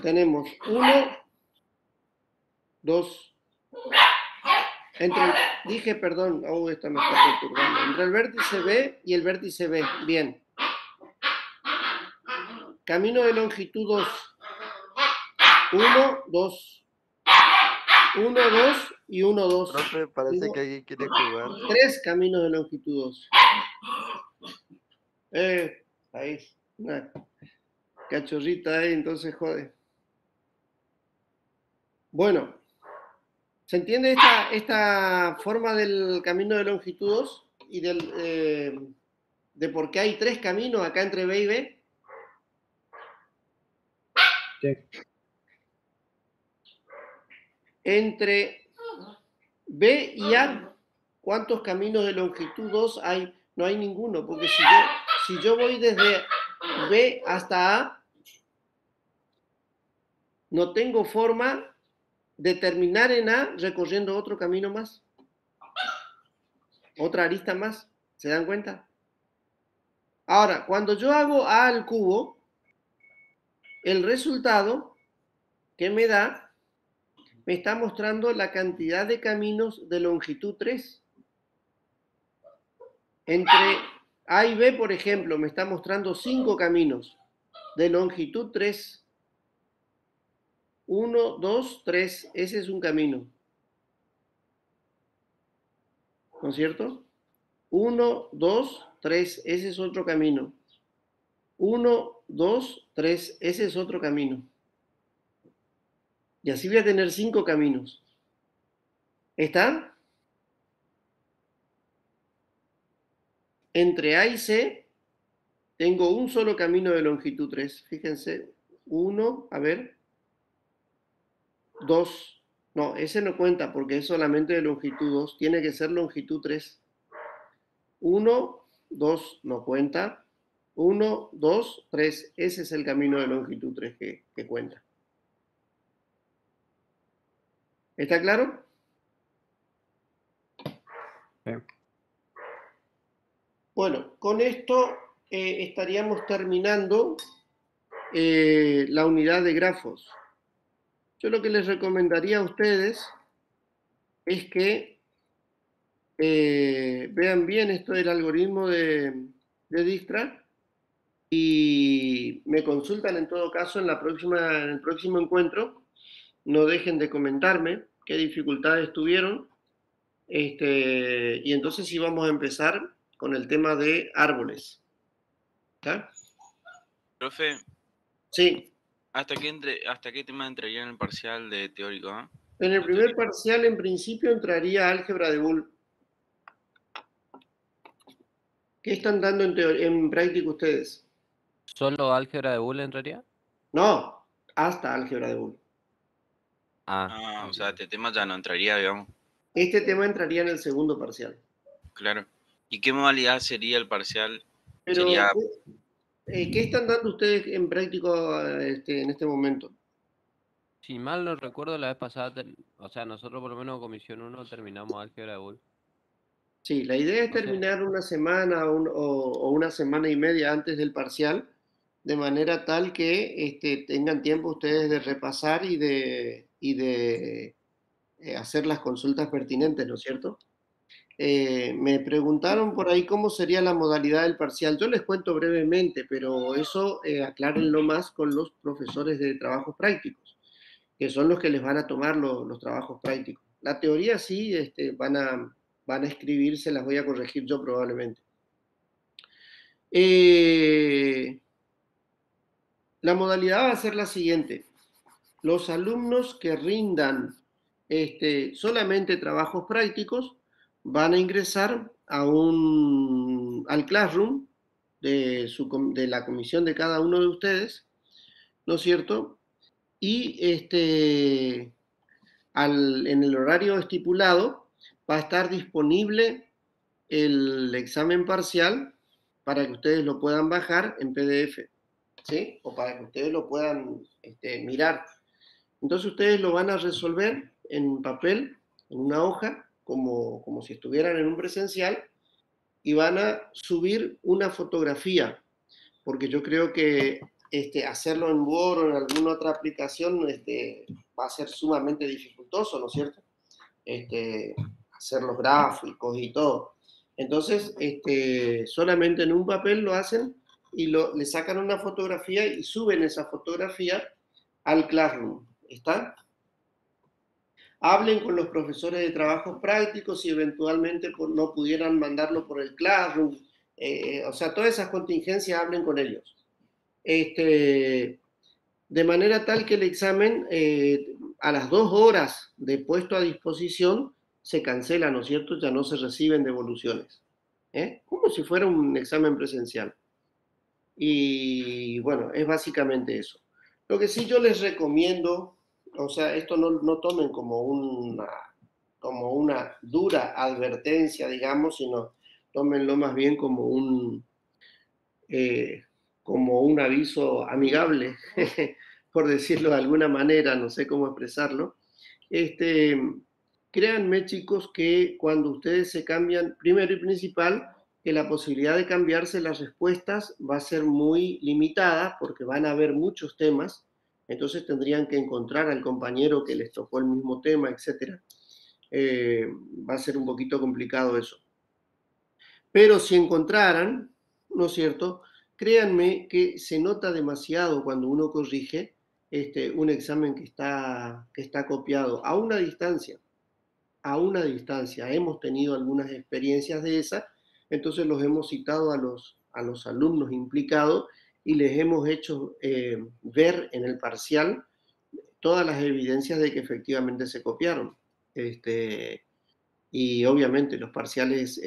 Tenemos 1, 2. Perdón, esta me está perturbando. Entre el vértice B y el vértice B. Bien. Camino de longitud 2. 1, 2. 1, 2 y 1, 2. Profe, parece que alguien quiere jugar. 3 caminos de longitud 2. Ahí. Una cachorrita ahí, entonces jode. Bueno. ¿Se entiende esta forma del camino de longitud 2 y de por qué hay 3 caminos acá entre B y B? Sí. Entre B y A, ¿cuántos caminos de longitud 2 hay? No hay ninguno, porque si yo voy desde B hasta A, no tengo forma de terminar en A recorriendo otro camino más, otra arista más. ¿Se dan cuenta? Ahora, cuando yo hago A al cubo, el resultado que me da me está mostrando la cantidad de caminos de longitud 3. Entre A y B, por ejemplo, me está mostrando 5 caminos de longitud 3. 1, 2, 3. Ese es un camino. ¿No es cierto? 1, 2, 3. Ese es otro camino. 1, 2, 3. Ese es otro camino. Y así voy a tener 5 caminos. ¿Está? Entre A y C tengo un solo camino de longitud 3. Fíjense. 1, a ver. 2. No, ese no cuenta porque es solamente de longitud 2. Tiene que ser longitud 3. 1, 2, no cuenta. 1, 2, 3. Ese es el camino de longitud 3 que cuenta. ¿Está claro? Sí. Bueno, con esto estaríamos terminando la unidad de grafos. Yo lo que les recomendaría a ustedes es que vean bien esto del algoritmo de Dijkstra y me consultan en todo caso en el próximo encuentro. No dejen de comentarme qué dificultades tuvieron. Y entonces sí vamos a empezar con el tema de árboles. ¿Está? Profe, Sí. ¿hasta qué tema entraría en el parcial de teórico? En el primer parcial, en principio, entraría álgebra de Boole. ¿Qué están dando en práctica ustedes? ¿Solo álgebra de Boole entraría? No, hasta álgebra de Boole. O sea, este tema ya no entraría, digamos. Este tema entraría en el segundo parcial. Claro. ¿Y qué modalidad sería el parcial? Pero, Sería... ¿qué están dando ustedes en práctico en este momento? Si mal no recuerdo, la vez pasada, o sea, nosotros por lo menos Comisión 1 terminamos álgebra de Boole. Sí, la idea es No sé. terminar una semana o una semana y media antes del parcial, de manera tal que tengan tiempo ustedes de repasar y de hacer las consultas pertinentes, ¿no es cierto? Me preguntaron por ahí cómo sería la modalidad del parcial. Yo les cuento brevemente, pero eso aclárenlo más con los profesores de trabajos prácticos, que son los que les van a tomar los trabajos prácticos. La teoría sí van a escribir, se las voy a corregir yo probablemente. La modalidad va a ser la siguiente. Los alumnos que rindan solamente trabajos prácticos van a ingresar al Classroom de la comisión de cada uno de ustedes, ¿no es cierto? Y en el horario estipulado va a estar disponible el examen parcial para que ustedes lo puedan bajar en PDF, ¿sí? O para que ustedes lo puedan mirar. Entonces ustedes lo van a resolver en papel, en una hoja, como si estuvieran en un presencial, y van a subir una fotografía, porque yo creo que hacerlo en Word o en alguna otra aplicación va a ser sumamente dificultoso, ¿no es cierto? Hacer los gráficos y todo. Entonces, solamente en un papel lo hacen y le sacan una fotografía y suben esa fotografía al Classroom. ¿Está? Hablen con los profesores de trabajos prácticos si eventualmente no pudieran mandarlo por el Classroom. O sea, todas esas contingencias hablen con ellos. De manera tal que el examen a las 2 horas de puesto a disposición se cancela, ¿no es cierto? Ya no se reciben devoluciones. Como si fuera un examen presencial. Y bueno, es básicamente eso. Lo que sí yo les recomiendo, o sea, esto no tomen como como una dura advertencia, digamos, sino tómenlo más bien como un aviso amigable, por decirlo de alguna manera, no sé cómo expresarlo. Créanme, chicos, que cuando ustedes se cambian, primero y principal, que la posibilidad de cambiarse las respuestas va a ser muy limitada porque van a haber muchos temas, entonces tendrían que encontrar al compañero que les tocó el mismo tema, etc. Va a ser un poquito complicado eso. Pero si encontraran, ¿no es cierto? Créanme que se nota demasiado cuando uno corrige un examen que está copiado a una distancia. A una distancia. Hemos tenido algunas experiencias de esa, entonces los hemos citado a los alumnos implicados y les hemos hecho ver en el parcial todas las evidencias de que efectivamente se copiaron. Y obviamente los parciales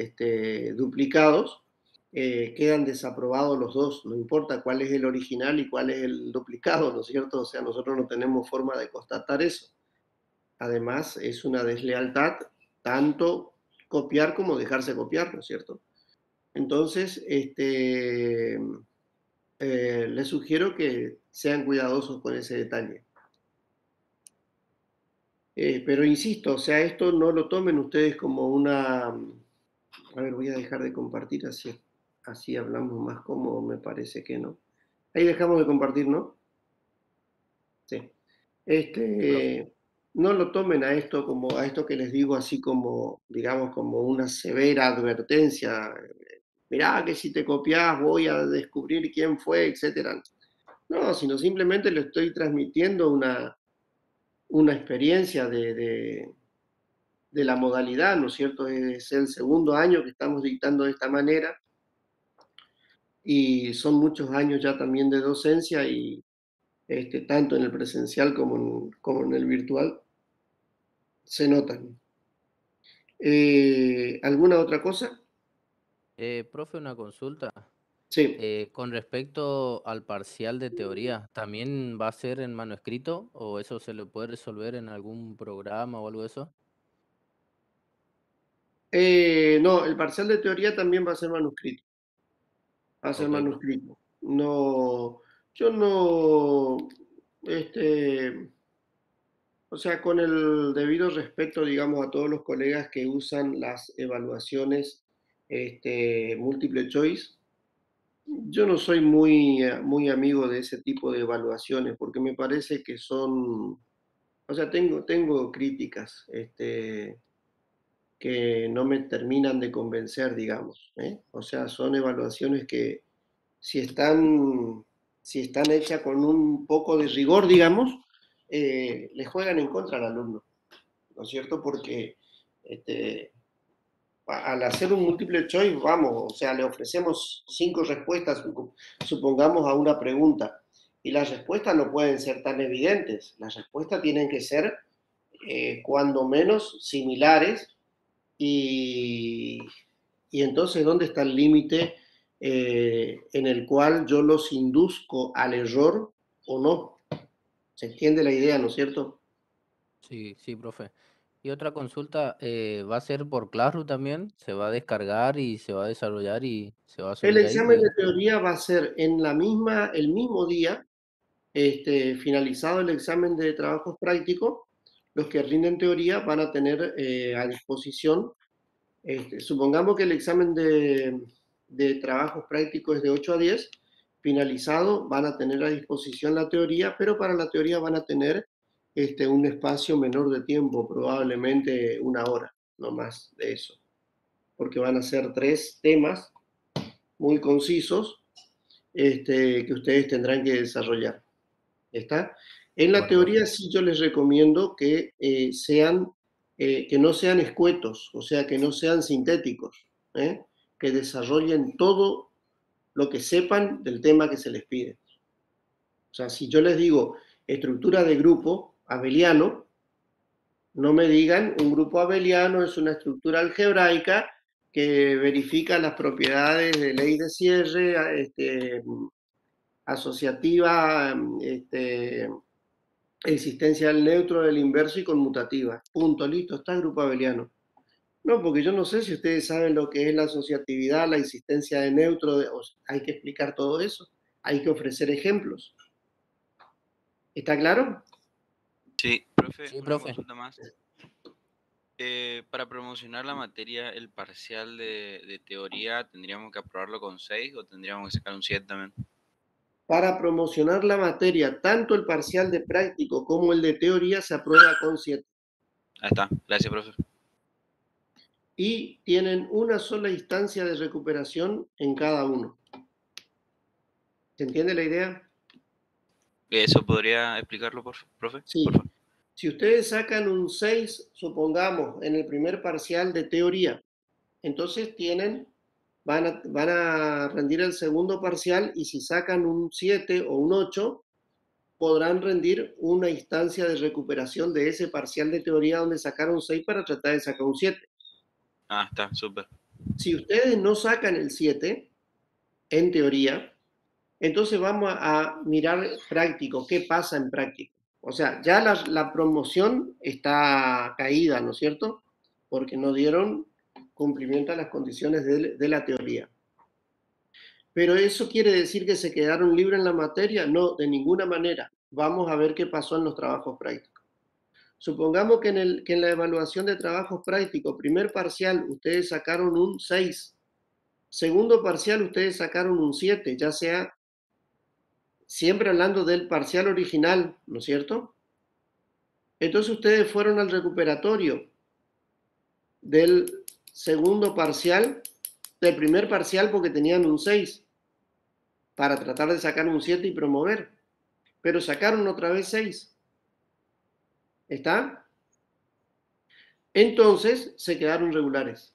duplicados quedan desaprobados los dos, no importa cuál es el original y cuál es el duplicado, ¿no es cierto? O sea, nosotros no tenemos forma de constatar eso. Además, es una deslealtad tanto copiar como dejarse copiar, ¿no es cierto? Entonces, les sugiero que sean cuidadosos con ese detalle. Pero insisto, o sea, esto no lo tomen ustedes como una... A ver, voy a dejar de compartir, así hablamos más cómodo, me parece que no. Ahí dejamos de compartir, ¿no? Sí. No lo tomen a esto que les digo así como, digamos, como una severa advertencia. Mirá que si te copias voy a descubrir quién fue, etc. No, sino simplemente le estoy transmitiendo una experiencia de la modalidad, ¿no es cierto? Es el segundo año que estamos dictando de esta manera y son muchos años ya también de docencia y tanto en el presencial como en el virtual se notan. ¿Alguna otra cosa? Profe, una consulta. Sí. Con respecto al parcial de teoría, ¿también va a ser en manuscrito o eso se le puede resolver en algún programa o algo de eso? No, el parcial de teoría también va a ser manuscrito. Va a ser Ok, profe. manuscrito. No, yo no, o sea, con el debido respeto, digamos, a todos los colegas que usan las evaluaciones multiple choice, yo no soy muy amigo de ese tipo de evaluaciones porque me parece que son, o sea, tengo críticas que no me terminan de convencer, digamos. O sea, son evaluaciones que si están, si están hechas con un poco de rigor, digamos, le juegan en contra al alumno, ¿no es cierto? Porque al hacer un multiple choice, vamos, o sea, le ofrecemos 5 respuestas, supongamos, a una pregunta, y las respuestas no pueden ser tan evidentes, las respuestas tienen que ser, cuando menos, similares, y, y entonces, ¿dónde está el límite en el cual yo los induzco al error o no? ¿Se entiende la idea, no es cierto? Sí, sí, profe. Y otra consulta, ¿va a ser por Classroom también? ¿Se va a descargar y se va a desarrollar y se va a El subir ahí, examen de digamos? teoría va a ser en el mismo día, finalizado el examen de trabajos prácticos, los que rinden teoría van a tener a disposición, supongamos que el examen de trabajos prácticos es de 8 a 10, finalizado van a tener a disposición la teoría, pero para la teoría van a tener un espacio menor de tiempo, probablemente 1 hora, no más de eso, porque van a ser 3 temas muy concisos que ustedes tendrán que desarrollar. ¿Está? En la Bueno, profe. teoría sí yo les recomiendo que que no sean escuetos, o sea, que no sean sintéticos, que desarrollen todo lo que sepan del tema que se les pide. O sea, si yo les digo estructura de grupo abeliano, no me digan un grupo abeliano es una estructura algebraica que verifica las propiedades de ley de cierre, asociativa, existencia del neutro, del inverso y conmutativa. Punto, listo, está el grupo abeliano. No, porque yo no sé si ustedes saben lo que es la asociatividad, la existencia de neutro, hay que explicar todo eso, hay que ofrecer ejemplos. ¿Está claro? Sí, profe, Sí, una profe. consulta más. Para promocionar la materia, el parcial de teoría, ¿tendríamos que aprobarlo con 6 o tendríamos que sacar un 7 también? Para promocionar la materia, tanto el parcial de práctico como el de teoría se aprueba con 7. Ahí está, gracias, profe. Y tienen una sola instancia de recuperación en cada uno. ¿Se entiende la idea? ¿Eso podría explicarlo, profe? Sí. Por favor. Si ustedes sacan un 6, supongamos, en el primer parcial de teoría, entonces van a rendir el segundo parcial y si sacan un 7 o un 8, podrán rendir una instancia de recuperación de ese parcial de teoría donde sacaron 6 para tratar de sacar un 7. Ah, está, súper. Si ustedes no sacan el 7, en teoría, entonces vamos a mirar práctico, qué pasa en práctico. O sea, ya la promoción está caída, ¿no es cierto? Porque no dieron cumplimiento a las condiciones de la teoría. ¿Pero eso quiere decir que se quedaron libres en la materia? No, de ninguna manera. Vamos a ver qué pasó en los trabajos prácticos. Supongamos que en la evaluación de trabajos prácticos, primer parcial, ustedes sacaron un 6. Segundo parcial, ustedes sacaron un 7, ya sea siempre hablando del parcial original, ¿no es cierto? Entonces ustedes fueron al recuperatorio del segundo parcial, del primer parcial porque tenían un 6, para tratar de sacar un 7 y promover. Pero sacaron otra vez 6. ¿Está? Entonces se quedaron regulares.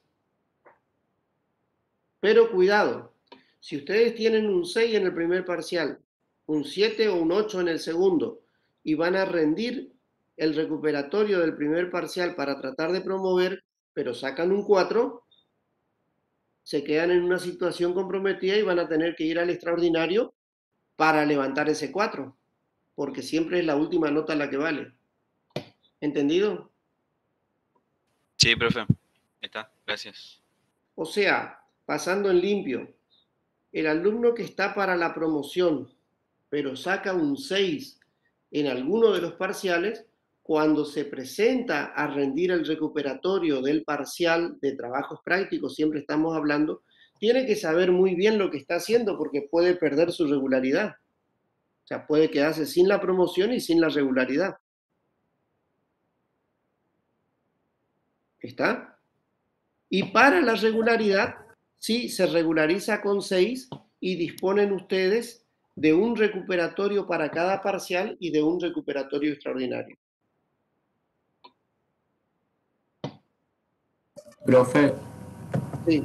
Pero cuidado, si ustedes tienen un 6 en el primer parcial, un 7 o un 8 en el segundo, y van a rendir el recuperatorio del primer parcial para tratar de promover, pero sacan un 4, se quedan en una situación comprometida y van a tener que ir al extraordinario para levantar ese 4, porque siempre es la última nota la que vale. ¿Entendido? Sí, profe. Ahí está, gracias. O sea, pasando en limpio, el alumno que está para la promoción, pero saca un 6 en alguno de los parciales, cuando se presenta a rendir el recuperatorio del parcial de trabajos prácticos, siempre estamos hablando, tiene que saber muy bien lo que está haciendo porque puede perder su regularidad. O sea, puede quedarse sin la promoción y sin la regularidad. ¿Está? Y para la regularidad, sí, se regulariza con 6 y disponen ustedes de un recuperatorio para cada parcial y de un recuperatorio extraordinario. Profe, Sí.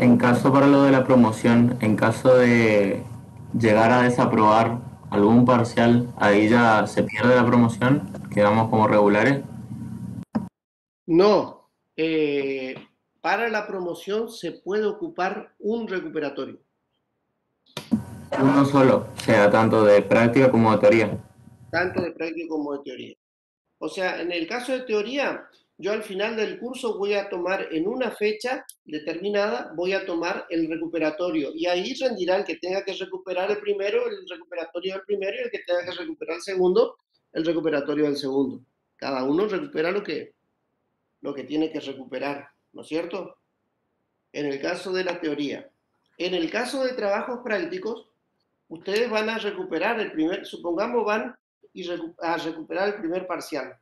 en caso para lo de la promoción, en caso de llegar a desaprobar algún parcial, ahí ya se pierde la promoción, quedamos como regulares. No, para la promoción se puede ocupar un recuperatorio. Uno solo, sea tanto de práctica como de teoría. Tanto de práctica como de teoría. O sea, en el caso de teoría, yo al final del curso voy a tomar en una fecha determinada, voy a tomar el recuperatorio y ahí rendirá el que tenga que recuperar el primero, el recuperatorio del primero, y el que tenga que recuperar el segundo, el recuperatorio del segundo. Cada uno recupera lo que tiene que recuperar, ¿no es cierto? En el caso de la teoría. En el caso de trabajos prácticos, ustedes van a recuperar el primer, supongamos van a recuperar el primer parcial,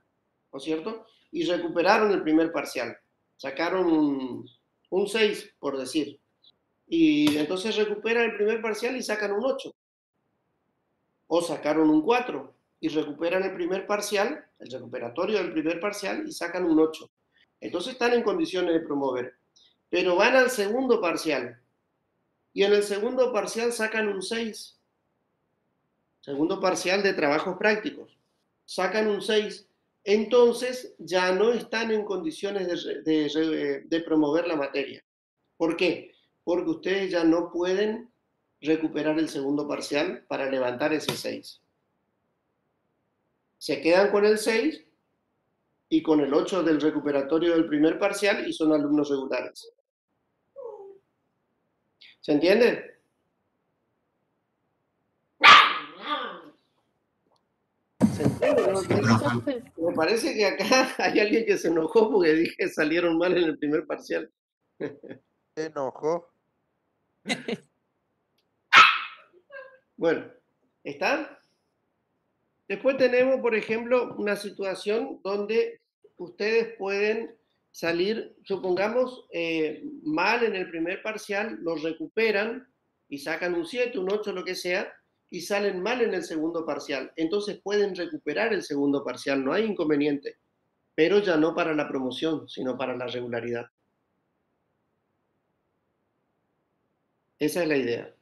¿no es cierto? Y recuperaron el primer parcial. Sacaron un 6, por decir. Y entonces recuperan el primer parcial y sacan un 8. O sacaron un 4 y recuperan el primer parcial, el recuperatorio del primer parcial y sacan un 8. Entonces están en condiciones de promover. Pero van al segundo parcial. Y en el segundo parcial sacan un 6. Segundo parcial de trabajos prácticos. Sacan un 6. Entonces ya no están en condiciones de promover la materia. ¿Por qué? Porque ustedes ya no pueden recuperar el segundo parcial para levantar ese 6. se quedan con el 6 y con el 8 del recuperatorio del primer parcial y son alumnos regulares. ¿Se entiende? ¿Se entiende? ¿No? Sí, profe. Me parece que acá hay alguien que se enojó porque dije que salieron mal en el primer parcial. Se enojó. Bueno, ¿está? Después tenemos, por ejemplo, una situación donde ustedes pueden salir, supongamos, mal en el primer parcial, los recuperan y sacan un 7, un 8, lo que sea, y salen mal en el segundo parcial. Entonces pueden recuperar el segundo parcial, no hay inconveniente, pero ya no para la promoción, sino para la regularidad. Esa es la idea.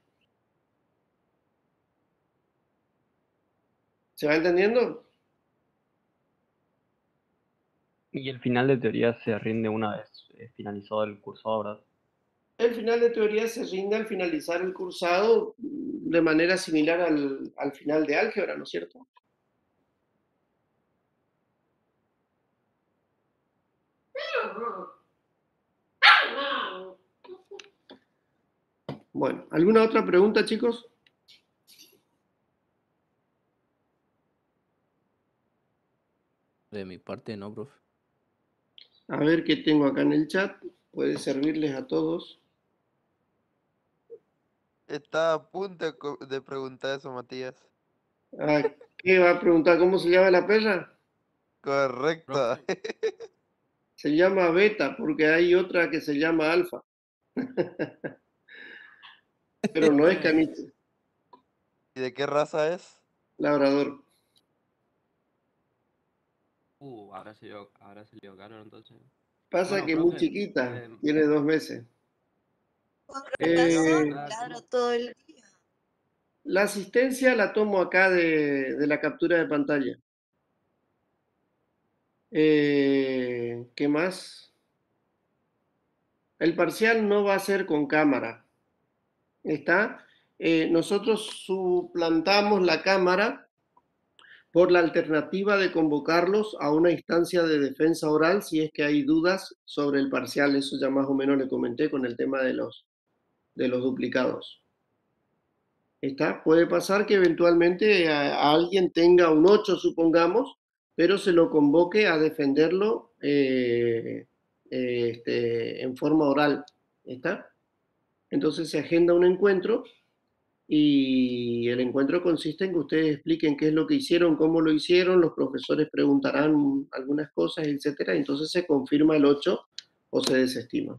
¿Se va entendiendo? Y el final de teoría se rinde una vez finalizado el cursado, ¿verdad? El final de teoría se rinde al finalizar el cursado de manera similar al final de álgebra, ¿no es cierto? Bueno, ¿alguna otra pregunta, chicos? De mi parte, no, profe. A ver qué tengo acá en el chat. Puede servirles a todos. Está a punto de preguntar eso, Matías. Ah, ¿qué va a preguntar? ¿Cómo se llama la perra? Correcto. Se llama Beta, porque hay otra que se llama Alfa. Pero no es caniche, ¿Y de qué raza es? labrador. Ahora se le caro entonces. Pasa Bueno, que es muy profe, chiquita, tiene 2 meses. Con Eh, razón, ladro todo el día. la asistencia la tomo acá de la captura de pantalla. ¿Qué más? El parcial no va a ser con cámara. ¿Está? Nosotros suplantamos la cámara por la alternativa de convocarlos a una instancia de defensa oral si es que hay dudas sobre el parcial. Eso ya más o menos le comenté con el tema de los duplicados. ¿Está? Puede pasar que eventualmente a alguien tenga un 8, supongamos, pero se lo convoque a defenderlo en forma oral. ¿Está? Entonces se agenda un encuentro y el encuentro consiste en que ustedes expliquen qué es lo que hicieron, cómo lo hicieron, los profesores preguntarán algunas cosas, etcétera, entonces se confirma el 8 o se desestima.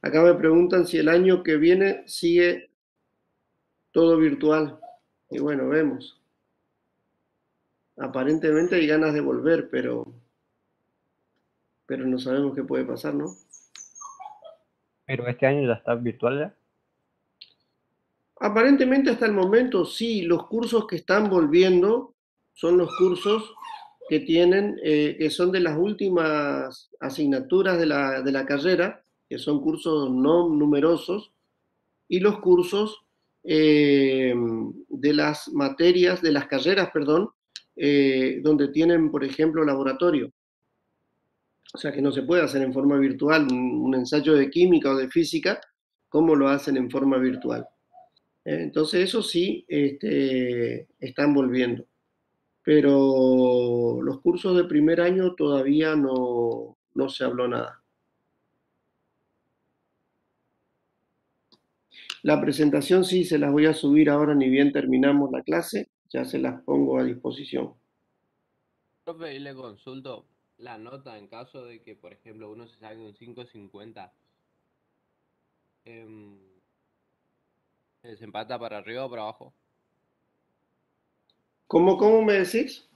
Acá me preguntan si el año que viene sigue todo virtual. Y bueno, vemos. Aparentemente hay ganas de volver, pero no sabemos qué puede pasar, ¿no? Pero este año ya está virtual ya. Aparentemente hasta el momento sí, los cursos que están volviendo son los cursos que tienen, que son de las últimas asignaturas de la carrera, que son cursos no numerosos, y los cursos de las materias, de las carreras, perdón, donde tienen, por ejemplo, laboratorio. O sea que no se puede hacer en forma virtual un ensayo de química o de física como lo hacen en forma virtual. Entonces eso sí están volviendo. Pero los cursos de primer año todavía no se habló nada. La presentación sí se las voy a subir ahora, ni bien terminamos la clase, ya se las pongo a disposición. Profe, y le consulto la nota en caso de que, por ejemplo, uno se saque un 5.50. ¿Se desempata para arriba o para abajo? ¿Cómo me decís?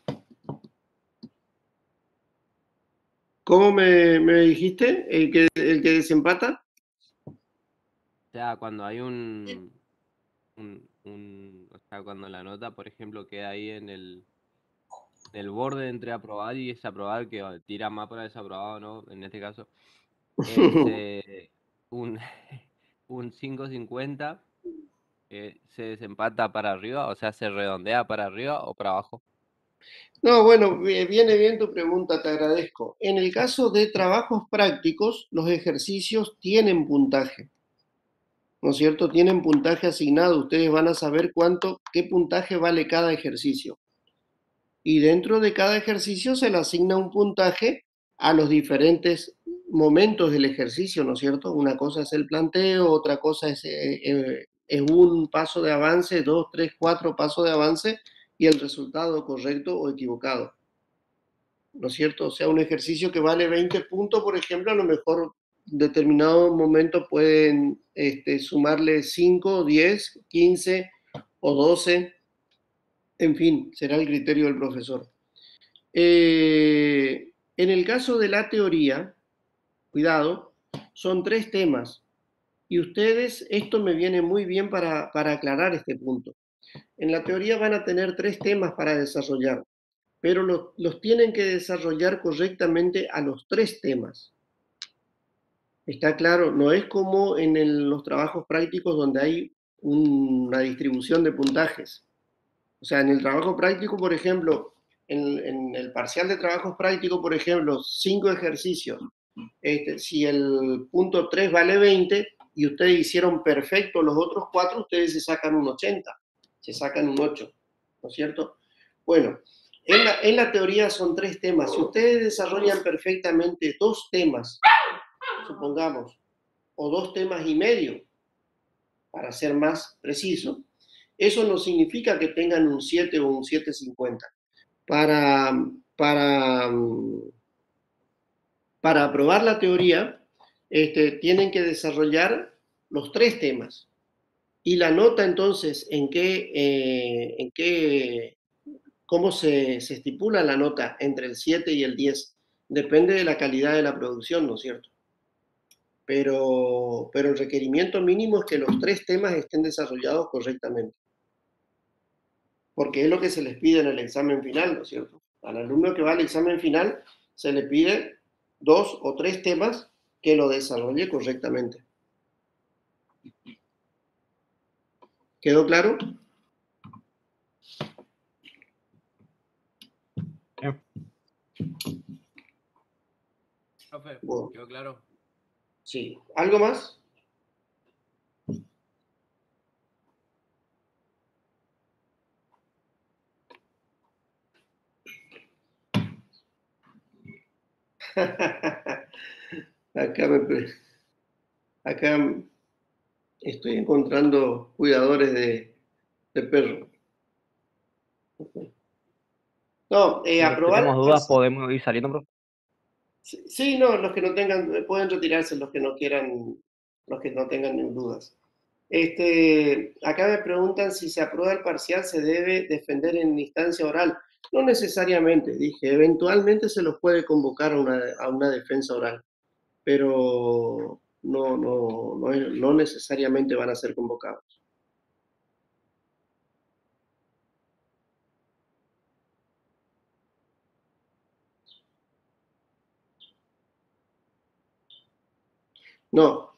¿Cómo me dijiste? ¿El que desempata? O sea, cuando hay o sea, cuando la nota, por ejemplo, queda ahí en el borde entre aprobar y desaprobar, que tira más para desaprobado, ¿no? En este caso, un, un 5.50 se desempata para arriba, o sea, se redondea para arriba o para abajo. No, bueno, viene bien tu pregunta, te agradezco. En el caso de trabajos prácticos, los ejercicios tienen puntaje, ¿no es cierto? Tienen puntaje asignado. Ustedes van a saber qué puntaje vale cada ejercicio. Y dentro de cada ejercicio se le asigna un puntaje a los diferentes momentos del ejercicio, ¿no es cierto? Una cosa es el planteo, otra cosa es un paso de avance, 2, 3, 4 pasos de avance y el resultado correcto o equivocado, ¿no es cierto? O sea, un ejercicio que vale 20 puntos, por ejemplo, a lo mejor en determinado momento pueden sumarle 5, 10, 15 o 12, en fin, será el criterio del profesor. En el caso de la teoría, cuidado, son 3 temas. Y ustedes, esto me viene muy bien para aclarar este punto. En la teoría van a tener 3 temas para desarrollar, pero los tienen que desarrollar correctamente a los 3 temas. ¿Está claro? No es como en los trabajos prácticos donde hay una distribución de puntajes. O sea, en el trabajo práctico, por ejemplo, en el parcial de trabajos prácticos, por ejemplo, 5 ejercicios. Si el punto 3 vale 20 y ustedes hicieron perfecto los otros 4, ustedes se sacan un 80, se sacan un 8, ¿no es cierto? Bueno, en la teoría son 3 temas. Si ustedes desarrollan perfectamente 2 temas, supongamos, o 2 temas y medio, para ser más preciso, eso no significa que tengan un 7 o un 7,50. Para, para, para aprobar la teoría, tienen que desarrollar los 3 temas. Y la nota entonces, ¿cómo se estipula la nota entre el 7 y el 10? Depende de la calidad de la producción, ¿no es cierto? Pero el requerimiento mínimo es que los 3 temas estén desarrollados correctamente. Porque es lo que se les pide en el examen final, ¿no es cierto? Al alumno que va al examen final se le pide 2 o 3 temas que lo desarrolle correctamente. ¿Quedó claro? Profe, Bueno, ¿quedó claro? sí. ¿Algo más? Acá estoy encontrando cuidadores de perros. No, Si aprobar tenemos el dudas, parcial. podemos ir saliendo, profe. Sí, no, los que no tengan, pueden retirarse los que no quieran, los que no tengan dudas. Acá me preguntan si se aprueba el parcial, se debe defender en instancia oral. No necesariamente, dije, eventualmente se los puede convocar a una defensa oral, pero no necesariamente van a ser convocados. No,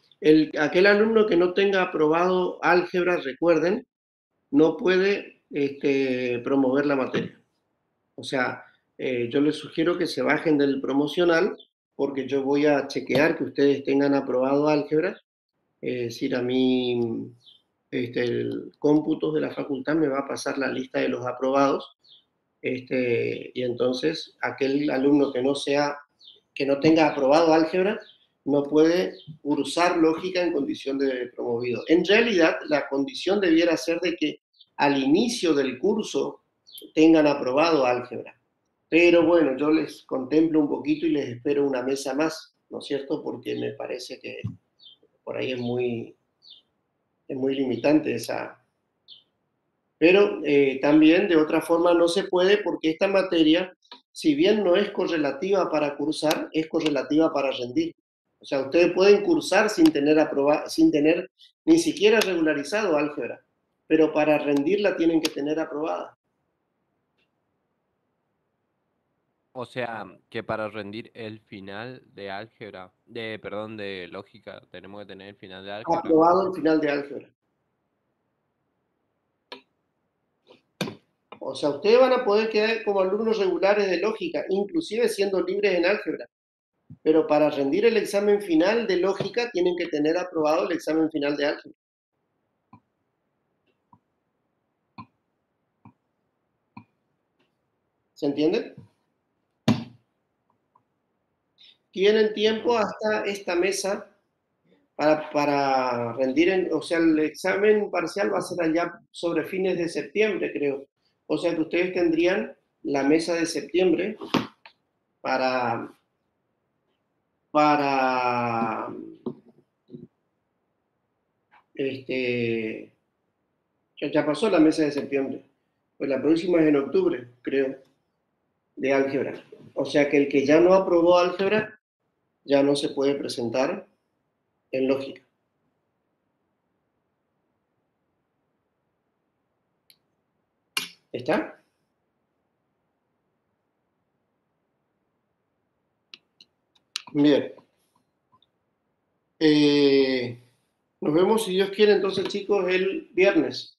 aquel alumno que no tenga aprobado álgebra, recuerden, no puede promover la materia. O sea, yo les sugiero que se bajen del promocional porque yo voy a chequear que ustedes tengan aprobado álgebra. Es decir, a mí el cómputo de la facultad me va a pasar la lista de los aprobados. Y entonces aquel alumno que no tenga aprobado álgebra no puede cursar lógica en condición de promovido. En realidad, la condición debiera ser de que al inicio del curso tengan aprobado álgebra. Pero bueno, yo les contemplo un poquito y les espero una mesa más, ¿no es cierto? Porque me parece que por ahí es muy limitante esa. Pero también de otra forma no se puede porque esta materia, si bien no es correlativa para cursar, es correlativa para rendir. O sea, ustedes pueden cursar sin tener ni siquiera regularizado álgebra, pero para rendirla tienen que tener aprobada. O sea, que para rendir el final de álgebra, perdón, de lógica, tenemos que tener el final de álgebra. Aprobado el final de álgebra. O sea, ustedes van a poder quedar como alumnos regulares de lógica, inclusive siendo libres en álgebra. Pero para rendir el examen final de lógica tienen que tener aprobado el examen final de álgebra. ¿Se entiende? Tienen tiempo hasta esta mesa para rendir, o sea, el examen parcial va a ser allá sobre fines de septiembre, creo. O sea que ustedes tendrían la mesa de septiembre para ya pasó la mesa de septiembre. Pues la próxima es en octubre, creo, de álgebra. O sea que el que ya no aprobó álgebra ya no se puede presentar en lógica. ¿Está? Bien. Nos vemos, si Dios quiere, entonces, chicos, el viernes.